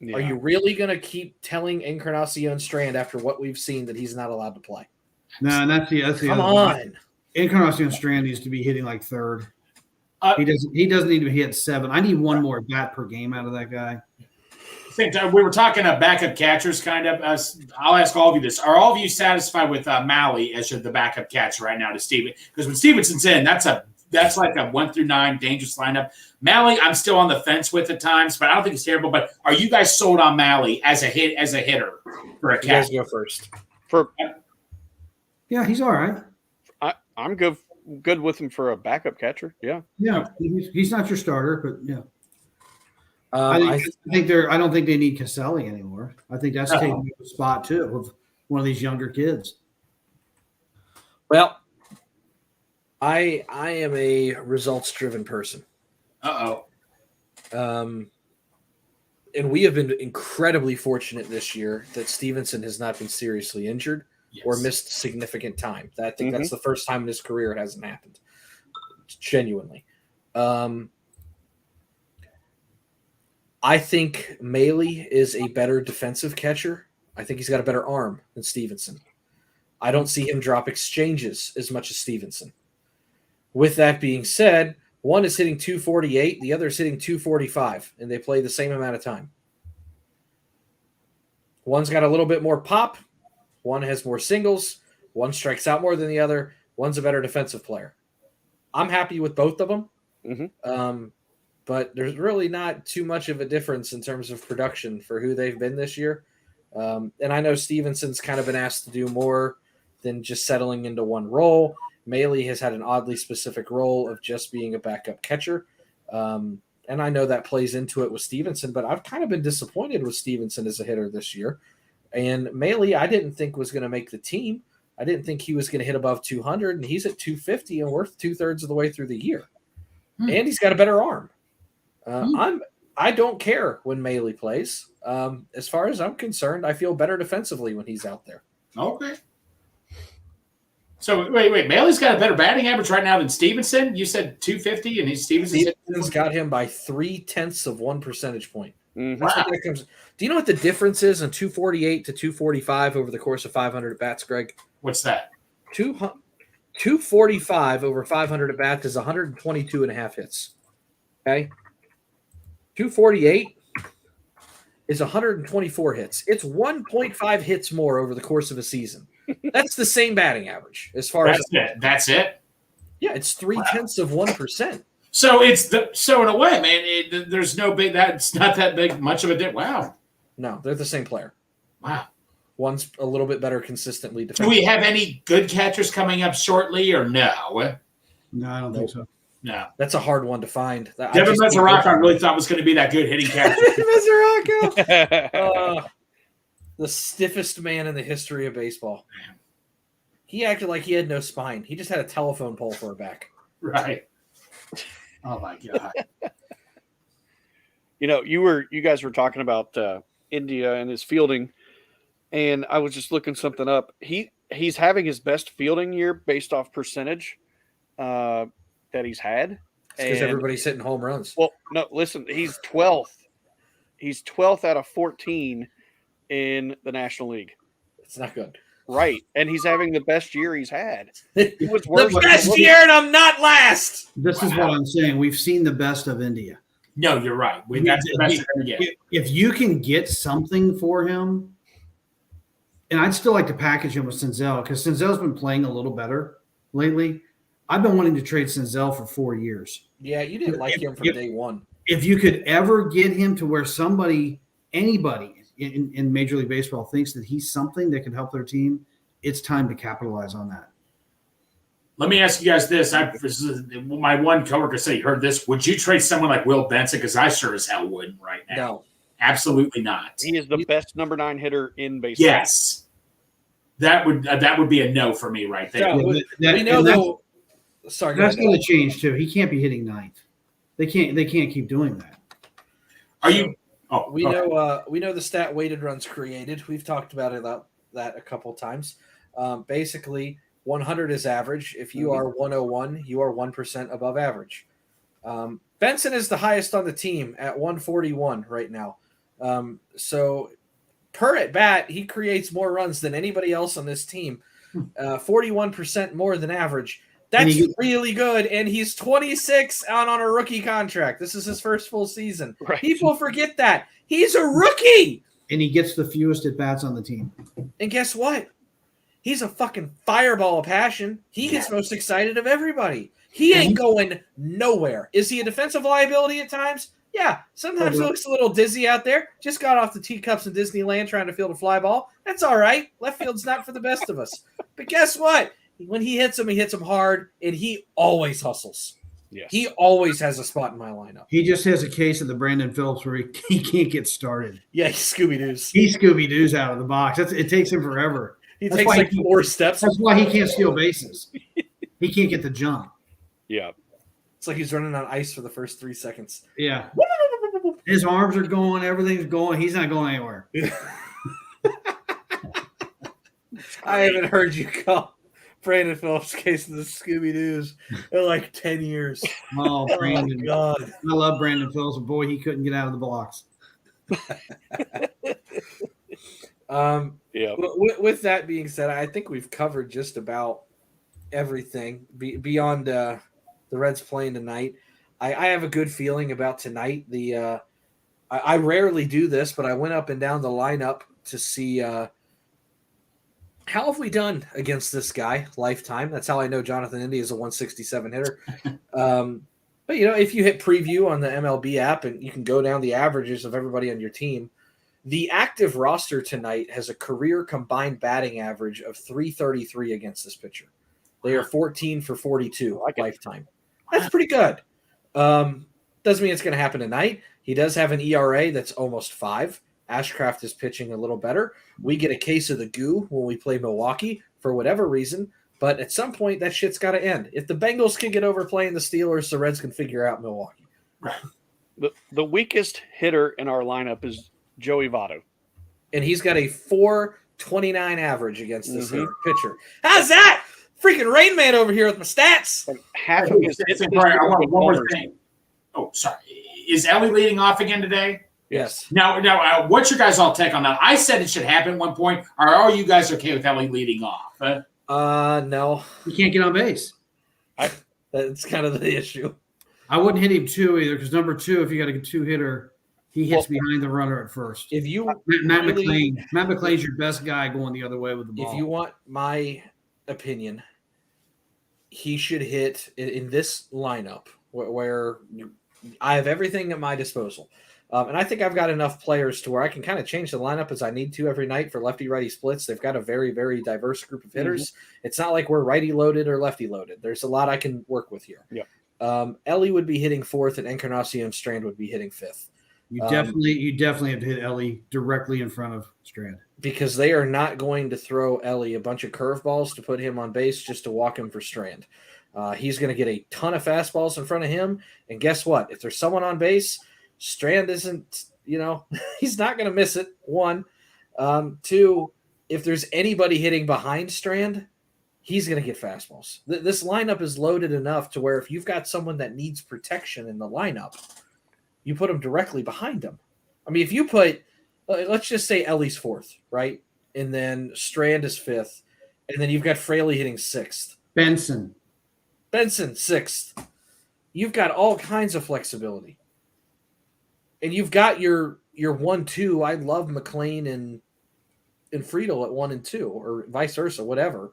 Yeah. Are you really going to keep telling Encarnacion Strand after what we've seen that he's not allowed to play? No, and that's the Come on. Encarnacion Strand needs to be hitting like third. Uh, He doesn't need to hit 7. I need one more bat per game out of that guy. Same time, we were talking backup catchers, kind of. I'll ask all of you this: are all of you satisfied with Malley as the backup catcher right now to Steven? Because when Stevenson's in, that's like a 1 through 9 dangerous lineup. Malley, I'm still on the fence with at times, but I don't think it's terrible. But are you guys sold on Malley as a hitter for a You guys catcher? go first. Yeah, he's all right. I'm good with him for a backup catcher. Yeah. Yeah, he's not your starter, but yeah. I I don't think they need Caselli anymore. I think that's taking up a spot too of one of these younger kids. Well, I am a results-driven person. And we have been incredibly fortunate this year that Stevenson has not been seriously injured or missed significant time. I think that's the first time in his career it hasn't happened. Genuinely. I think Maley is a better defensive catcher. I think he's got a better arm than Stevenson. I don't see him drop exchanges as much as Stevenson. With that being said, one is hitting 248, the other is hitting 245, and they play the same amount of time. One's got a little bit more pop. One has more singles. One strikes out more than the other. One's a better defensive player. I'm happy with both of them. But there's really not too much of a difference in terms of production for who they've been this year. And I know Stevenson's kind of been asked to do more than just settling into one role. Maley has had an oddly specific role of just being a backup catcher. And I know that plays into it with Stevenson, but I've kind of been disappointed with Stevenson as a hitter this year. And Maley, I didn't think was going to make the team. I didn't think he was going to hit above 200, and he's at 250 and worth 2/3 of the way through the year. And he's got a better arm. I don't care when Maley plays. As far as I'm concerned, I feel better defensively when he's out there. Okay. So wait. Maley's got a better batting average right now than Stevenson. You said 250, and Stevenson's got him by 0.3 of 1 percentage point. Wow. Do you know what the difference is in 248 to 245 over the course of 500 at bats, Greg? What's that? 245 over 500 at bats is 122 and a half hits. Okay. 248 is 124 hits. It's 1.5 hits more over the course of a season. That's the same batting average as far as That's it. Yeah, it's 0.3 of 1%. So in a way, man, there's no big. That's not that big much of a dip. Wow. No, they're the same player. Wow. One's a little bit better consistently Do defensive. we have any good catchers coming up shortly, or no? No, I don't think so. No. That's a hard one to find. Devin Mesoraco, I really thought was going to be that good hitting catcher. Mesoraco. The stiffest man in the history of baseball. He acted like he had no spine. He just had a telephone pole for a back. Right. Oh my God. You guys were talking about India and his fielding, and I was just looking something up. He's having his best fielding year based off percentage that he's had. Because everybody's hitting home runs. Well, no, listen, he's 12th. He's 12th out of 14 in the National League. It's not good. Right. And he's having the best year he's had. It was the best year, and I'm not last. This is what I'm saying. We've seen the best of India. No, you're right. That's the best you're going to get. If you can get something for him, and I'd still like to package him with Senzel because Senzel's been playing a little better lately. I've been wanting to trade Senzel for 4 years. Yeah, you didn't like him from day one. If you could ever get him to where anybody in Major League Baseball thinks that he's something that can help their team, it's time to capitalize on that. Let me ask you guys this. My one coworker said he heard this. Would you trade someone like Will Benson? Because I sure as hell wouldn't right now. No. Absolutely not. He is the best number 9 hitter in baseball. Yes. That would be a no for me right there. Sorry, that's going to change too. He can't be hitting 9th. They can't keep doing that. Are you? Oh, we know the stat weighted runs created. We've talked about that a couple times. Basically, 100 is average. If you are 101, you are 1% above average. Benson is the highest on the team at 141 right now. So per at bat, he creates more runs than anybody else on this team. 41% more than average. That's really good. And he's 26 out on a rookie contract. This is his first full season. Right. People forget that. He's a rookie. And he gets the fewest at-bats on the team. And guess what? He's a fucking fireball of passion. He gets most excited of everybody. He ain't going nowhere. Is he a defensive liability at times? Yeah. Sometimes he looks a little dizzy out there. Just got off the teacups in Disneyland trying to field a fly ball. That's all right. Left field's not for the best of us. But guess what? When he hits him hard, and he always hustles. Yes. He always has a spot in my lineup. He just has a case of the Brandon Phillips where he can't get started. Yeah, he's Scooby-Doo's. He Scooby-Doo's out of the box. It takes him forever. He takes like 4 steps. That's why he can't steal bases. He can't get the jump. Yeah. It's like he's running on ice for the first 3 seconds. Yeah. His arms are going. Everything's going. He's not going anywhere. I haven't heard you call Brandon Phillips' case of the Scooby-Doo's in like 10 years. Oh, Brandon. Oh, God. I love Brandon Phillips, but boy, he couldn't get out of the blocks. Yeah. With that being said, I think we've covered just about everything beyond the Reds playing tonight. I have a good feeling about tonight. I rarely do this, but I went up and down the lineup to see how have we done against this guy lifetime. That's how I know Jonathan India is a 167 hitter. But, if you hit preview on the MLB app and you can go down the averages of everybody on your team, the active roster tonight has a career combined batting average of 333 against this pitcher. They are 14 for 42 lifetime. That's pretty good. Doesn't mean it's going to happen tonight. He does have an ERA that's almost 5. Ashcraft is pitching a little better. We get a case of the goo when we play Milwaukee for whatever reason. But at some point, that shit's got to end. If the Bengals can get over playing the Steelers, the Reds can figure out Milwaukee. The weakest hitter in our lineup is Joey Votto. And he's got a 4.29 average against this pitcher. How's that? Freaking Rain Man over here with my stats. And half of his I want one more thing. Oh, sorry. Is Ellie leading off again today? Yes. Now, what's your guys all take on that? I said it should happen at one point. Or are you guys okay with Ellie leading off? No. He can't get on base. That's kind of the issue. I wouldn't hit him 2 either, because number 2, if you got a 2-hitter, he hits behind the runner at first. If you Matt McLean's your best guy going the other way with the ball. If you want my opinion, he should hit in this lineup where I have everything at my disposal. And I think I've got enough players to where I can kind of change the lineup as I need to every night for lefty-righty splits. They've got a very, very diverse group of hitters. It's not like we're righty-loaded or lefty-loaded. There's a lot I can work with here. Yeah. Ellie would be hitting 4th, and Encarnacion Strand would be hitting 5th. You definitely have to hit Ellie directly in front of Strand. Because they are not going to throw Ellie a bunch of curveballs to put him on base just to walk him for Strand. He's going to get a ton of fastballs in front of him. And guess what? If there's someone on base, Strand isn't, he's not going to miss it. 1. 2, if there's anybody hitting behind Strand, he's going to get fastballs. This lineup is loaded enough to where if you've got someone that needs protection in the lineup, you put him directly behind him. I mean, if you put, let's just say Ellie's 4th, right? And then Strand is 5th. And then you've got Fraley hitting 6th. Benson 6th. You've got all kinds of flexibility. And you've got your 1-2. I love McLean and Friedel at 1 and 2, or vice versa, whatever.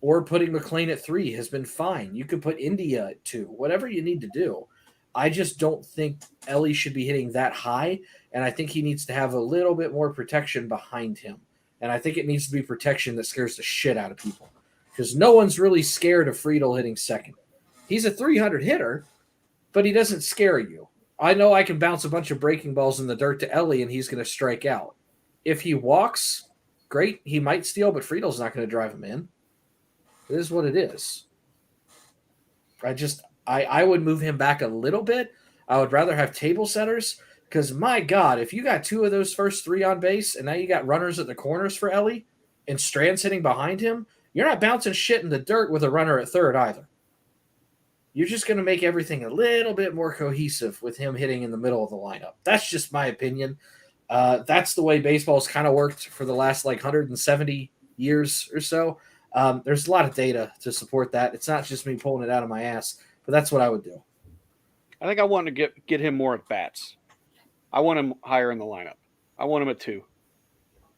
Or putting McLean at 3 has been fine. You could put India at 2, whatever you need to do. I just don't think Ellie should be hitting that high, and I think he needs to have a little bit more protection behind him. And I think it needs to be protection that scares the shit out of people, because no one's really scared of Friedel hitting 2nd. He's a 300 hitter, but he doesn't scare you. I know I can bounce a bunch of breaking balls in the dirt to Ellie, and he's going to strike out. If he walks, great. He might steal, but Friedel's not going to drive him in. It is what it is. I would move him back a little bit. I would rather have table setters, because, my God, if you got 2 of those first 3 on base and now you got runners at the corners for Ellie and Strand's hitting behind him, you're not bouncing shit in the dirt with a runner at 3rd either. You're just going to make everything a little bit more cohesive with him hitting in the middle of the lineup. That's just my opinion. That's the way baseball's kind of worked for the last 170 years or so. There's a lot of data to support that. It's not just me pulling it out of my ass, but that's what I would do. I think I want to get him more at bats. I want him higher in the lineup. I want him at 2.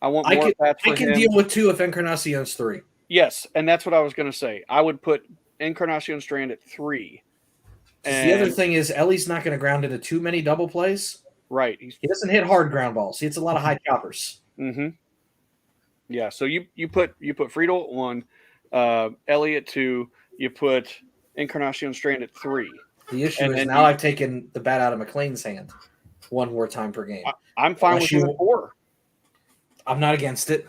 I want more at bats for I can him. deal with 2 if Encarnacion's 3. Yes, and that's what I was going to say. I would put Encarnacion Strand at 3. The other thing is Ellie's not going to ground into too many double plays. Right. He doesn't hit hard ground balls. He hits a lot of high choppers. Mm-hmm. Yeah, so you put Friedel at 1, Ellie at 2, you put Encarnacion Strand at 3. The issue is now I've taken the bat out of McLean's hand one more time per game. I'm fine with you at 4. I'm not against it.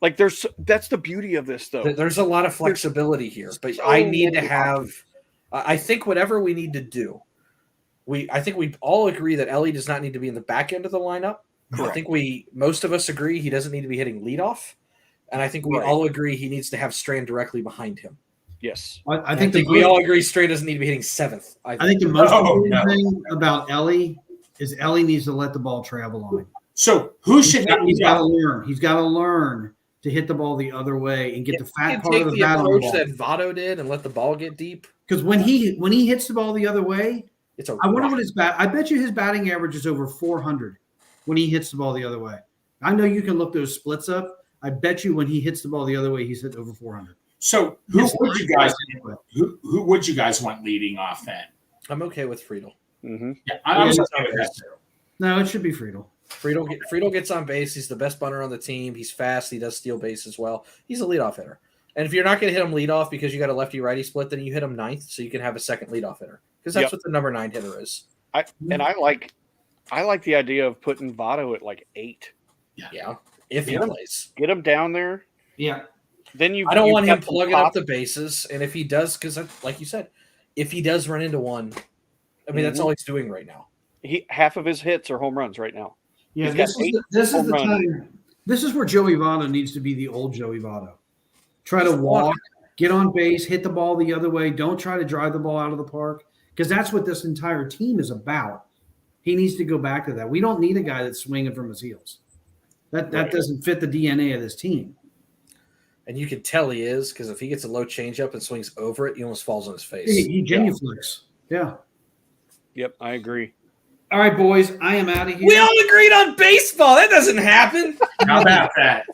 Like that's the beauty of this, though. There's a lot of flexibility here, but I need to have. I think whatever we need to do, I think we all agree that Ellie does not need to be in the back end of the lineup. Correct. I think most of us agree he doesn't need to be hitting leadoff, and I think we all agree he needs to have Strand directly behind him. Yes, I think we all agree Strand doesn't need to be hitting 7th. I think the most important thing about Ellie is Ellie needs to let the ball travel on him. So who should he's got to learn? He's got to learn to hit the ball the other way and get the fat part of the bat on the ball. That Votto did and let the ball get deep. Because when he hits the ball the other way, I wonder what his bat. I bet you his batting average is over 400 when he hits the ball the other way. I know you can look those splits up. I bet you when he hits the ball the other way, he's hit over 400. So who would you guys want leading off then? I'm okay with Friedel. Mm-hmm. Yeah, I'm okay with that too. No, it should be Friedel. Friedel gets on base. He's the best bunter on the team. He's fast. He does steal base as well. He's a leadoff hitter. And if you're not going to hit him leadoff because you got a lefty-righty split, then you hit him 9th so you can have a second leadoff hitter because that's what the number 9 hitter is. I like the idea of putting Votto at like 8. Yeah, if he plays, get him down there. Yeah. Then I don't want him plugging up the bases, and if he does, because like you said, if he does run into one, I mean that's all he's doing right now. Half of his hits are home runs right now. Yeah, this is the time. This is where Joey Votto needs to be the old Joey Votto. Try to walk, get on base, hit the ball the other way. Don't try to drive the ball out of the park because that's what this entire team is about. He needs to go back to that. We don't need a guy that's swinging from his heels. That doesn't fit the DNA of this team. And you can tell he is because if he gets a low changeup and swings over it, he almost falls on his face. He genuflects. Yeah. Yep, I agree. All right, boys, I am out of here. We all agreed on baseball. That doesn't happen. How about that?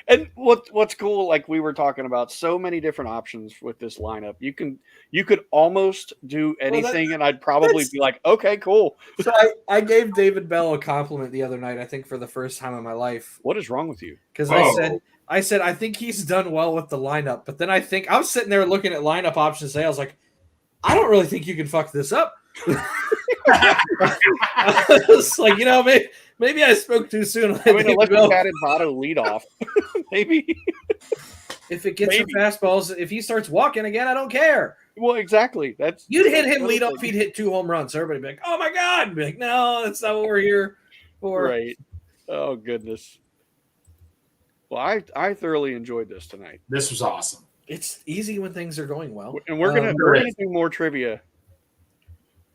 And what's cool, like we were talking about, so many different options with this lineup. You could almost do anything, and I'd probably be like, okay, cool. So I gave David Bell a compliment the other night, I think for the first time in my life. What is wrong with you? Because I said I think he's done well with the lineup, but then I was sitting there looking at lineup options today. I was like, I don't really think you can fuck this up. I was like, maybe I spoke too soon. I mean, unless you batted Votto lead off, maybe. If it gets some fastballs, if he starts walking again, I don't care. Well, exactly. You'd hit him lead off. He'd hit 2 home runs. Everybody would be like, "Oh my god!" I'd be like, "No, that's not what we're here for." Right. Oh goodness. Well, I thoroughly enjoyed this tonight. This was awesome. It's easy when things are going well, and we're gonna do more trivia.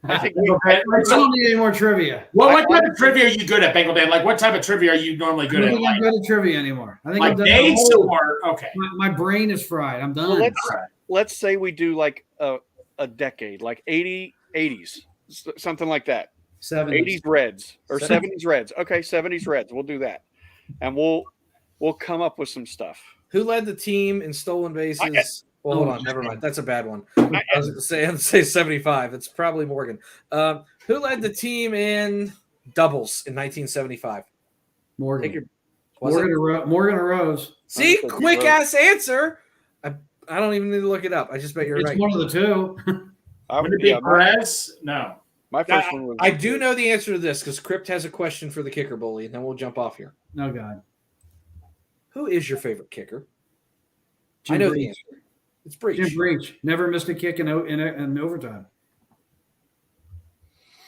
I think we don't need any more trivia. Well, what type of trivia are you good at, Bengal Dan? Like, what type of trivia are you normally good at? I don't think I'm good at trivia anymore. I think like I'm done. dates or okay. My brain is fried. I'm done. Well, let's say we do like a decade, like 80s, something like that. 80s Reds or 70s Reds. Okay, 70s Reds. We'll do that, and we'll come up with some stuff. Who led the team in stolen bases? Well, hold on. Never mind. That's a bad one. I was going to say 75. It's probably Morgan. Who led the team in doubles in 1975? Morgan. Morgan or Rose. See? Quick-ass answer. I don't even need to look it up. I just bet you're right. It's one of the two. Would it be Perez? No. My first one was. I do know the answer to this because Crypt has a question for the kicker bully, and then we'll jump off here. Oh, God. Who is your favorite kicker? I know the answer. It's Breach. Jim Breach. Never missed a kick in overtime.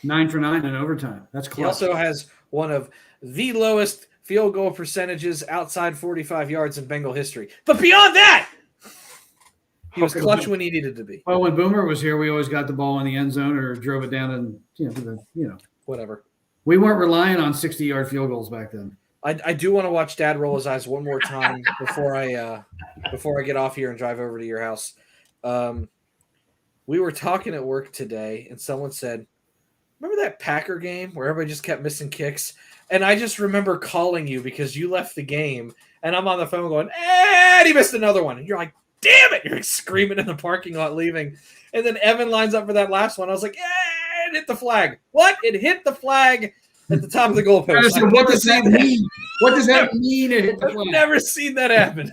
9 for 9 in overtime. That's close. He also has one of the lowest field goal percentages outside 45 yards in Bengal history. But beyond that, he was clutch when he needed to be. Well, when Boomer was here, we always got the ball in the end zone or drove it down and whatever. We weren't relying on 60-yard field goals back then. I do want to watch Dad roll his eyes one more time before I get off here and drive over to your house. We were talking at work today, and someone said, "Remember that Packer game where everybody just kept missing kicks?" And I just remember calling you because you left the game, and I'm on the phone going, "And he missed another one." And you're like, "Damn it!" You're like screaming in the parking lot, leaving. And then Evan lines up for that last one. I was like, "Yeah, it hit the flag." What? It hit the flag at the top of the goalpost. So what does that mean? What does that mean? It hit the I've flag? never seen that happen.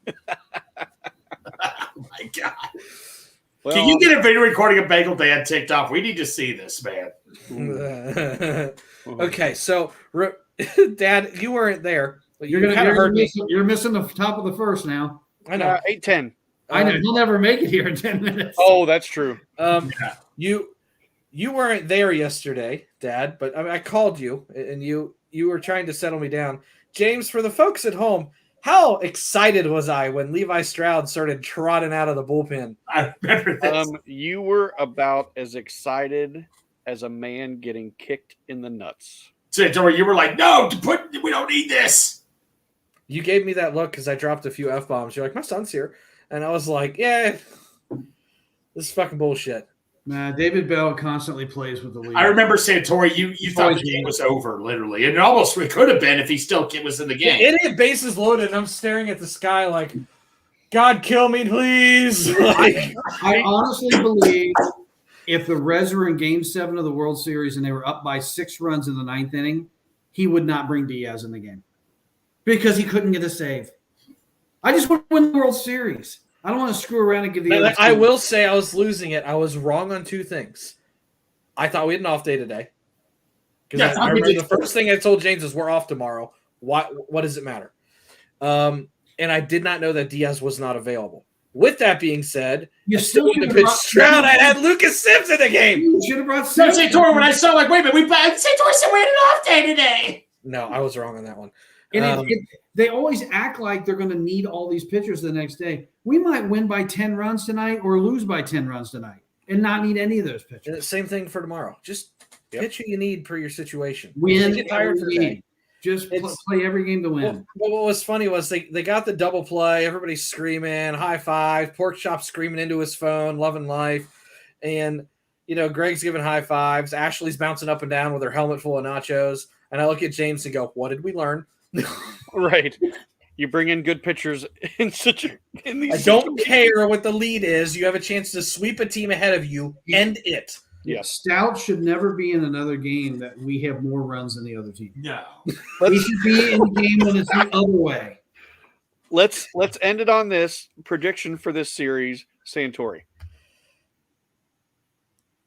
Oh my God. Well, Can you get a video recording of Bagel Dad TikTok? We need to see this, man. Okay, so Dad, you weren't there. But You're missing the top of the first now. I know. 8-10. I know he'll never make it here in 10 minutes. Oh, that's true. You weren't there yesterday, Dad, but I called you, and you were trying to settle me down. James, for the folks at home, how excited was I when Levi Stroud started trotting out of the bullpen? I remember this. You were about as excited as a man getting kicked in the nuts. Santori, you were like, "No, we don't need this." You gave me that look because I dropped a few F-bombs. You're like, "My son's here." And I was like, "Yeah, this is fucking bullshit." Nah, David Bell constantly plays with the lead. I remember Santori, you thought the game was over, literally. And it could have been if he still was in the game. Idiot bases loaded, and I'm staring at the sky like, "God, kill me, please." Like, I honestly believe if the Reds were in Game 7 of the World Series and they were up by 6 runs in the 9th inning, he would not bring Diaz in the game because he couldn't get a save. I just want to win the World Series. I don't want to screw around and give the other I team. will say I was losing it. I was wrong on 2 things. I thought we had an off day today. Because I remember the first thing I told James is we're off tomorrow. What does it matter? And I did not know that Diaz was not available. With that being said, You still should have pitch brought Stroud. I had Lucas Sims in the game. You should have brought No, Sims. Santori, when I saw, like, wait a minute, Santori said we had an off day today. No, I was wrong on that one. And they always act like they're going to need all these pitchers the next day. We might win by 10 runs tonight or lose by 10 runs tonight and not need any of those pitchers. Same thing for tomorrow. Just pitch who you need per your situation. Win Get tired for the day. Just play every game to win. Well, what was funny was they got the double play. Everybody's screaming, high five. Pork Chop screaming into his phone, loving life. And, Greg's giving high fives. Ashley's bouncing up and down with her helmet full of nachos. And I look at James and go, what did we learn? Right. You bring in good pitchers in these. I don't care what the lead is. You have a chance to sweep a team ahead of you. End it. Yes. Stout should never be in another game that we have more runs than the other team. No. He should be in the game when it's the other way. Let's end it on this prediction for this series, Santori.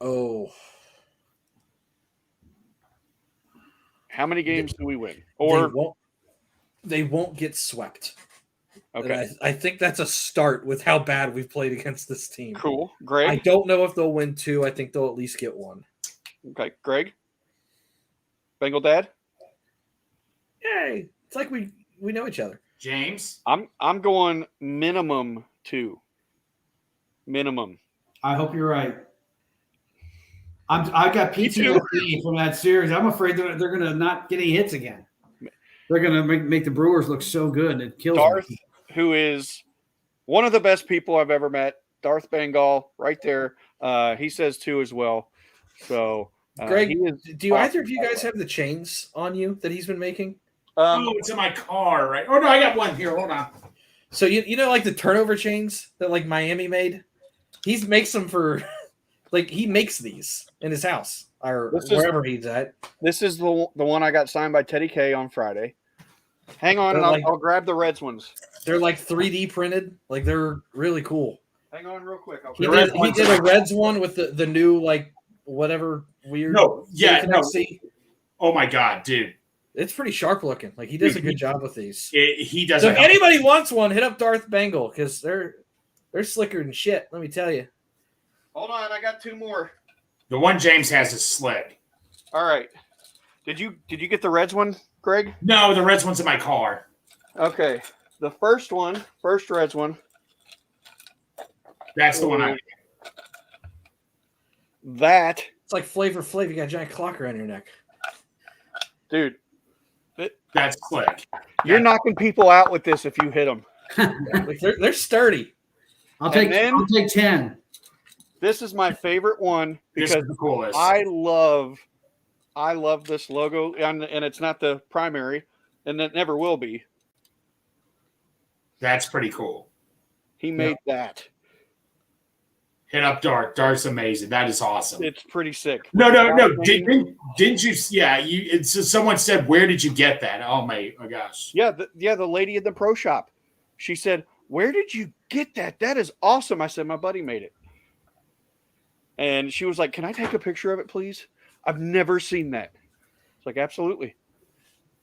Oh. How many games do we win? Or they won't get swept. okay. I think that's a start with how bad we've played against this team. Cool. Greg? I don't know if they'll win 2. I think they'll at least get 1. Okay. Greg? Bengal Dad? Yay. It's like we know each other. James? I'm going minimum 2. Minimum. I hope you're right. I got PTSD from that series. I'm afraid they're going to not get any hits again. They're going to make the Brewers look so good, and it kills Darth, me. who is one of the best people I've ever met, Darth Bengal, right there. He says 2 as well. So, Greg, do either of you guys have the chains on you that he's been making? It's in my car, right? Oh, no, I got one here. Hold on. So, like the turnover chains that like Miami made? He makes them for he makes these in his house or wherever he's at. This is the one I got signed by Teddy K on Friday. Hang on, and I'll grab the Reds ones. They're like 3D printed. Like they're really cool. Hang on real quick. He did a Reds one with the new whatever weird. No, yeah, no. See. Oh my God, dude. It's pretty sharp looking. Like he does a good job with these. He does. So if anybody wants one, hit up Darth Bengal because they're slicker than shit. Let me tell you. Hold on, I got 2 more. The one James has is slick. All right. Did you get the Reds one, Greg? No, the Reds one's in my car. Okay. The first Reds one. That's the one I. That It's like Flavor Flav. You got a giant clock around your neck. dude. That's slick. You're knocking people out with this if you hit them. Like they're sturdy. I'll take 10. This is my favorite one This because is the coolest. I love this logo, and it's not the primary, and it never will be. That's pretty cool. He made that. Hit up Dart. Dart's amazing. That is awesome. It's pretty sick. No. Didn't you? Yeah, someone said, "Where did you get that?" Oh my gosh. Yeah, the lady in the pro shop. She said, "Where did you get that? That is awesome." I said, "My buddy made it." And she was like, "Can I take a picture of it, please? I've never seen that." It's like, absolutely.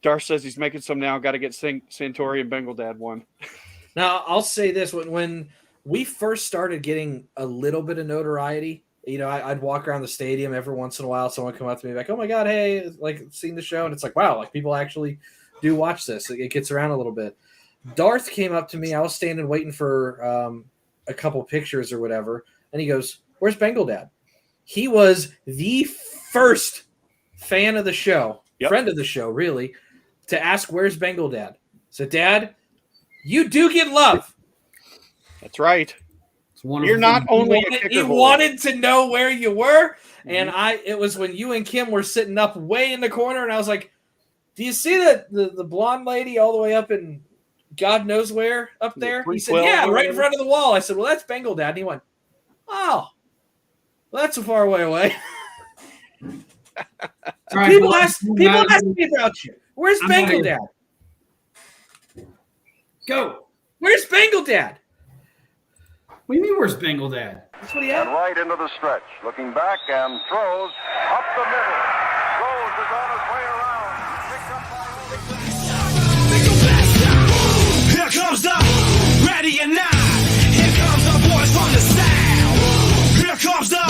Darth says he's making some now. Got to get Santori and Bengal Dad one. Now, I'll say this. When we first started getting a little bit of notoriety, you know, I'd walk around the stadium every once in a while. Someone come up to me like, "Oh my God, hey, like seen the show." And it's like, wow, like people actually do watch this. It gets around a little bit. Darth came up to me. I was standing waiting for a couple pictures or whatever. And he goes, "Where's Bengal Dad?" He was the first fan of the show, friend of the show, really, to ask, "Where's Bengal Dad?" So, Dad, you do get love. That's right. It's wonderful. You're not only a kicker He boy. wanted to know where you were, and it was when you and Kim were sitting up way in the corner, and I was like, "Do you see the blonde lady all the way up in God knows where up there?" He said, "Yeah, right in front of the wall." I said, "Well, that's Bengal Dad." And he went, "Oh, well, that's a far way away." All right, People well, ask me about you. Where's Bengal Dad? Go. Where's Bengal Dad? What do you mean, where's Bengal Dad? That's what he And had. right into the stretch. Looking back and throws up the middle. Rose is on his way around. Picked up by Here comes the ready or not. Here comes the boys from the south. Here comes the